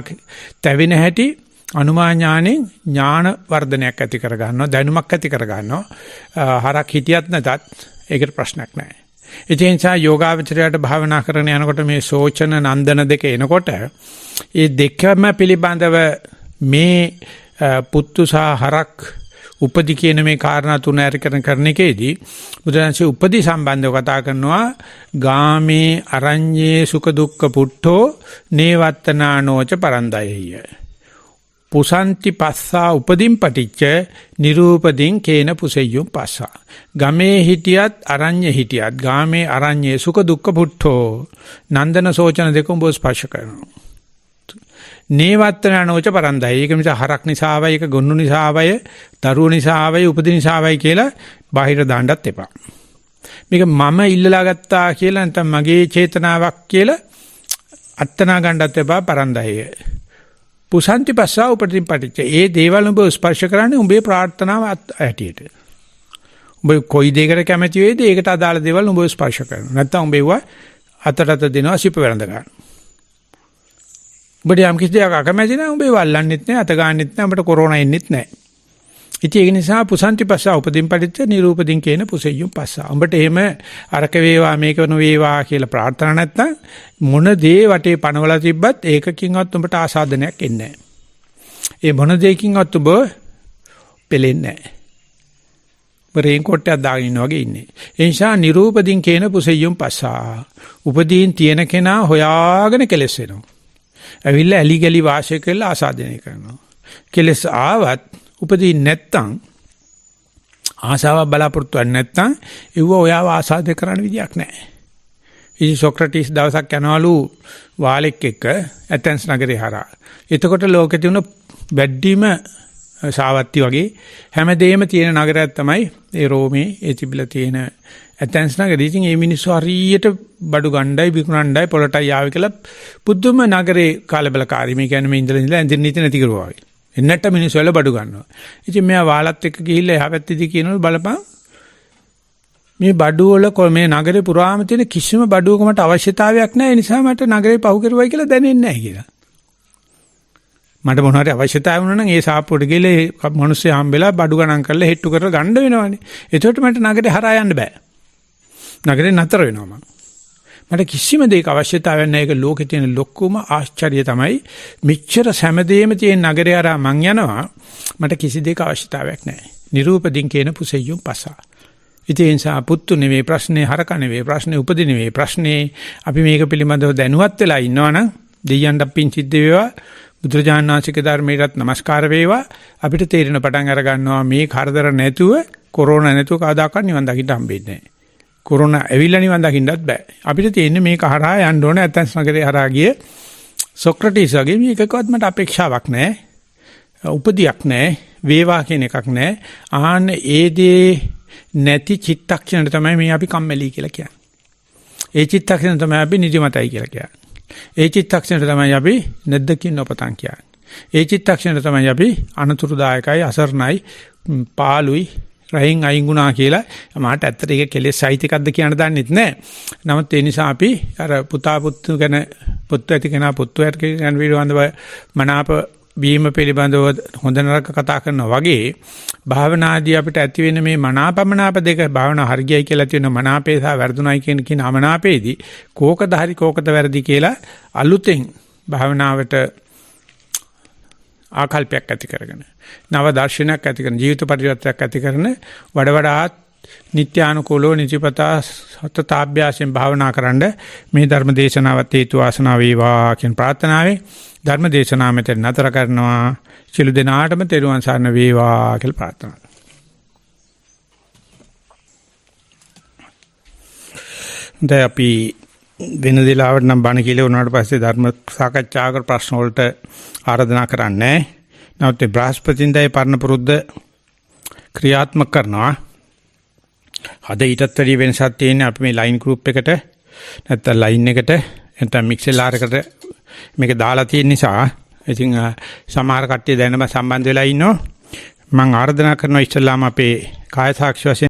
තැවෙන හැටි අනුමාන ඥාණයෙන් ඥාන වර්ධනයක් ඇති කර ගන්නවා. දැනුමක් ඇති කර ගන්නවා. හරක් හිටියත් නැතත් ඒකට ප්‍රශ්නයක් නෑ. ඒ නිසා යෝගාවචරයට භාවනා කරන යනකොට මේ සෝචන නන්දන දෙක එනකොට ඒ දෙකම පිළිබඳව මේ පුත්තු සහ හරක් උපදි කියන මේ කාරණා තුන කරන එකේදී බුදුරජාණන්සේ උපදි සම්බන්ධව කතා කරනවා ගාමේ අරඤ්ඤේ සුඛ දුක්ඛ පුට්ඨෝ නේවත්තනානෝච පරන්දයෙය පුසන්ති පස්සා උපදීන් පටිච්ච නිරූපදීන් කේන පුසෙය්‍යුම් පස්සා ගමේ හිටියත් අරඤ්ඤේ හිටියත් ගාමේ අරඤ්ඤේ සුඛ දුක්ඛ පුට්ඨෝ නන්දන සෝචන දෙකම බොස් ස්පර්ශ කරනවා නේවත්තනානෝච පරන්දයි. ඒක නිසා හරක් නිසා ආවයි, ඒක ගොන්නු නිසා ආවයි, දරුවෝ නිසා ආවයි, උපදින නිසා ආවයි කියලා බාහිර දාන්නත් එපා. මේක මම ඉල්ලලා ගත්තා කියලා නැත්නම් මගේ චේතනාවක් කියලා අත්තනා ගන්නත් එපා පරන්දයි. පුසන්ති පස්සා උපදින් පටිච්ච. ඒ දේවල් ඔබ ස්පර්ශ කරන්නේ උඹේ ප්‍රාර්ථනාව ඇටියට. උඹ කොයි දෙයකට කැමති වේද ඒකට අදාළ දේවල් උඹ ස්පර්ශ කරනවා. නැත්නම් උඹ ඒවා අතට දෙනවා සිප වෙනඳ ගන්න. උඹට යම් කිසි දෙයක් අකමැති නැහැ උඹේ වල්ලන්නෙත් නැහැ අත ගන්නෙත් නැහැ උඹට කොරෝනා එන්නෙත් නැහැ. ඉතින් ඒක නිසා පුසන්ති පස්සා උපදින් පටිච්ච නිරූපදින් කියන පුසෙය්‍යුම් පස්සා. උඹට එහෙම අරක වේවා මේක නොවේවා කියලා ප්‍රාර්ථනා නැත්තම් මොන දේ වටේ පනවලා තිබ්බත් ඒකකින්වත් උඹට ආසාදනයක් එන්නේ නැහැ. ඒ මොන දෙයකින්වත් උඹ පෙලෙන්නේ නැහැ. බරේන් කොටයක් දාගෙන ඉන්න වගේ ඉන්නේ. ඒ නිසා නිරූපදින් කියන පුසෙය්‍යුම් පස්සා. උපදීන් තියෙන කෙනා හොයාගෙන කෙලස් වෙනවා. ඇවිල්ලා ඇලි ගලි වාසය කරලා ආසාදනය කරනවා. කෙලස් ආවත් උපදීන් නැත්තම් ආසාව බලාපොරොත්තු වෙන්නේ නැත්තම් ඒව ඔයාව ආසාදේ කරන්න විදියක් නැහැ. ඉතින් සොක්‍රටිස් දවසක් යනවලු වාලෙක් එක්ක ඇතෙන්ස් නගරේ හරහා. එතකොට ලෝකේ තිබුණ වැඩිම සාවත්ති වගේ හැමදේම තියෙන නගරයක් තමයි ඒ රෝමේ ඒ තිබිලා තියෙන ඇතෙන්ස් නගරේ. ඉතින් මේ මිනිස්සු හරියට බඩු ගණ්ඩයි විකුණණ්ඩයි පොලටයි ආවේ කියලා පුදුම නගරේ කාලබලකාරී. මේ කියන්නේ මේ ඉඳලා ඇඳින් නීති නැති කරුවා වගේ. එන්නට මිනිස්සු වල බඩු ගන්නවා. ඉතින් මෙයා වාලත් එක්ක ගිහිල්ලා එහා පැත්තේදී කියනවලු බලපන් මේ බඩු වල මේ නගරේ පුරාම තියෙන කිසිම බඩුවකමට අවශ්‍යතාවයක් නැහැ. ඒ නිසා මට නගරේ පහු කරුවයි කියලා දැනෙන්නේ නැහැ කියලා. මට මොන හරි අවශ්‍යතාවය වුණා නම් ඒ සාප්පුවට ගිහලා මිනිස්සු හම්බෙලා බඩු ගණන් කරලා හෙට්ටු කරලා ගන්න වෙනවනේ. එතකොට මට නගරේ හරහා යන්න බෑ. නගරේ නතර වෙනවා මම. මට කිසිම දෙයක අවශ්‍යතාවයක් නැහැ. ඒක ලෝකේ තියෙන ලොකුම ආශ්චර්යය තමයි මෙච්චර සෑමදේම තියෙන නගරය ආරා මං යනවා. මට කිසි දෙයක අවශ්‍යතාවයක් නැහැ. නිරූපදින් කියන පුසෙයියුම් පසා. ඉතින් පුත්තු නෙවෙයි ප්‍රශ්නේ, හරක නෙවෙයි ප්‍රශ්නේ, උපදි නෙවෙයි ප්‍රශ්නේ. අපි මේක පිළිබඳව දැනුවත් වෙලා ඉන්නවනම් දෙයයන්ට පිං සිද්ධ වේවා. බුදුරජාණන් වහන්සේගේ ධර්මයටත් නමස්කාර වේවා. අපිට තේරෙන පටන් අර ගන්නවා මේ කරදර නැතුව, කොරෝනා නැතුව කවදාකවත් නිවන් දකින්න හම්බෙන්නේ නැහැ. කොරෝනා ඇවිල්ලා නිවන් දකින්නත් බෑ. අපිට තියෙන්නේ මේක හරහා යන්න ඕනේ. ඇතන්ස් නගරේ හරහා ගිය සොක්‍රටිස් වගේ මේකකවත් මට අපේක්ෂාවක් නැහැ. උපදියක් නැහැ. වේවා කියන එකක් නැහැ. ආන්න ඒ දේ නැති චිත්තක්ෂණය තමයි මේ අපි කම්මැලි කියලා කියන්නේ. ඒ චිත්තක්ෂණය තමයි අපි නිදිමතයි කියලා කියන්නේ. ඒ චිත්තක්ෂණය තමයි අපි නැද්දකින් නොපතන් කියන්නේ. ඒ චිත්තක්ෂණය තමයි අපි අනතුරුදායකයි, අසරණයි, පාළුයි, රහින් අයින්ුණා කියලා. මාට ඇත්තට ඒක කෙලෙස් සහිතකක්ද කියන්න දන්නෙත් නැහැ. නමුත් ඒ නිසා අපි අර පුතා පුතු ගැන, පුතු ඇති කෙනා පුතු ඇති ගැන විරවන්දව මනාප බීම පිළිබඳව හොඳ නරක කතා කරනවා වගේ භාවනාදී අපිට ඇති වෙන මේ මනාපමනාප දෙක, භාවනා හරියයි කියලා තියෙන මනාපේ සහ වැරදුණයි කියන අමනාපේදී කෝකද හරි කෝකද වැරදි කියලා අලුතෙන් භාවනාවට ආකල්පයක් ඇති කරගෙන, නව දර්ශනයක් ඇති කරන, ජීවිත පරිවර්තනයක් ඇති කරන වඩාත් නිත්‍යානුකූලව නිතිපතා සතතාභ්‍යාසයෙන් භාවනා කරන්න මේ ධර්ම දේශනාවත් හේතු වාසනා වේවා කියන ප්‍රාර්ථනාවෙන් ධර්ම දේශනාව මෙතන නතර කරනවා. සිළු දෙනාටම තෙරුවන් සරණ වේවා කියලා ප්‍රාර්ථනා කරනවා. දැන් අපි වෙන දිලාවට නම් බණ කියලා වුණාට පස්සේ ධර්ම සාකච්ඡාවක ප්‍රශ්න වලට ආරාධනා කරන්නේ. නැවත බ්‍රහස්පතින්දයි පරණ පුරුද්ද ක්‍රියාත්මක කරනවා. අද ඊටත් වැඩි වෙනසක් තියෙන්නේ අපි මේ ලයින් ගෲප් එකට නැත්නම් ලයින් එකට නැත්නම් මික්සෙලාර් එකට මේක දාලා තියෙන නිසා ඉතින් සමහර කට්ටිය දැනම සම්බන්ධ වෙලා ඉන්නවා. මම ආරාධනා කරනවා ඉස්සල්ලාම අපේ කාය සාක්ෂි වශයෙන්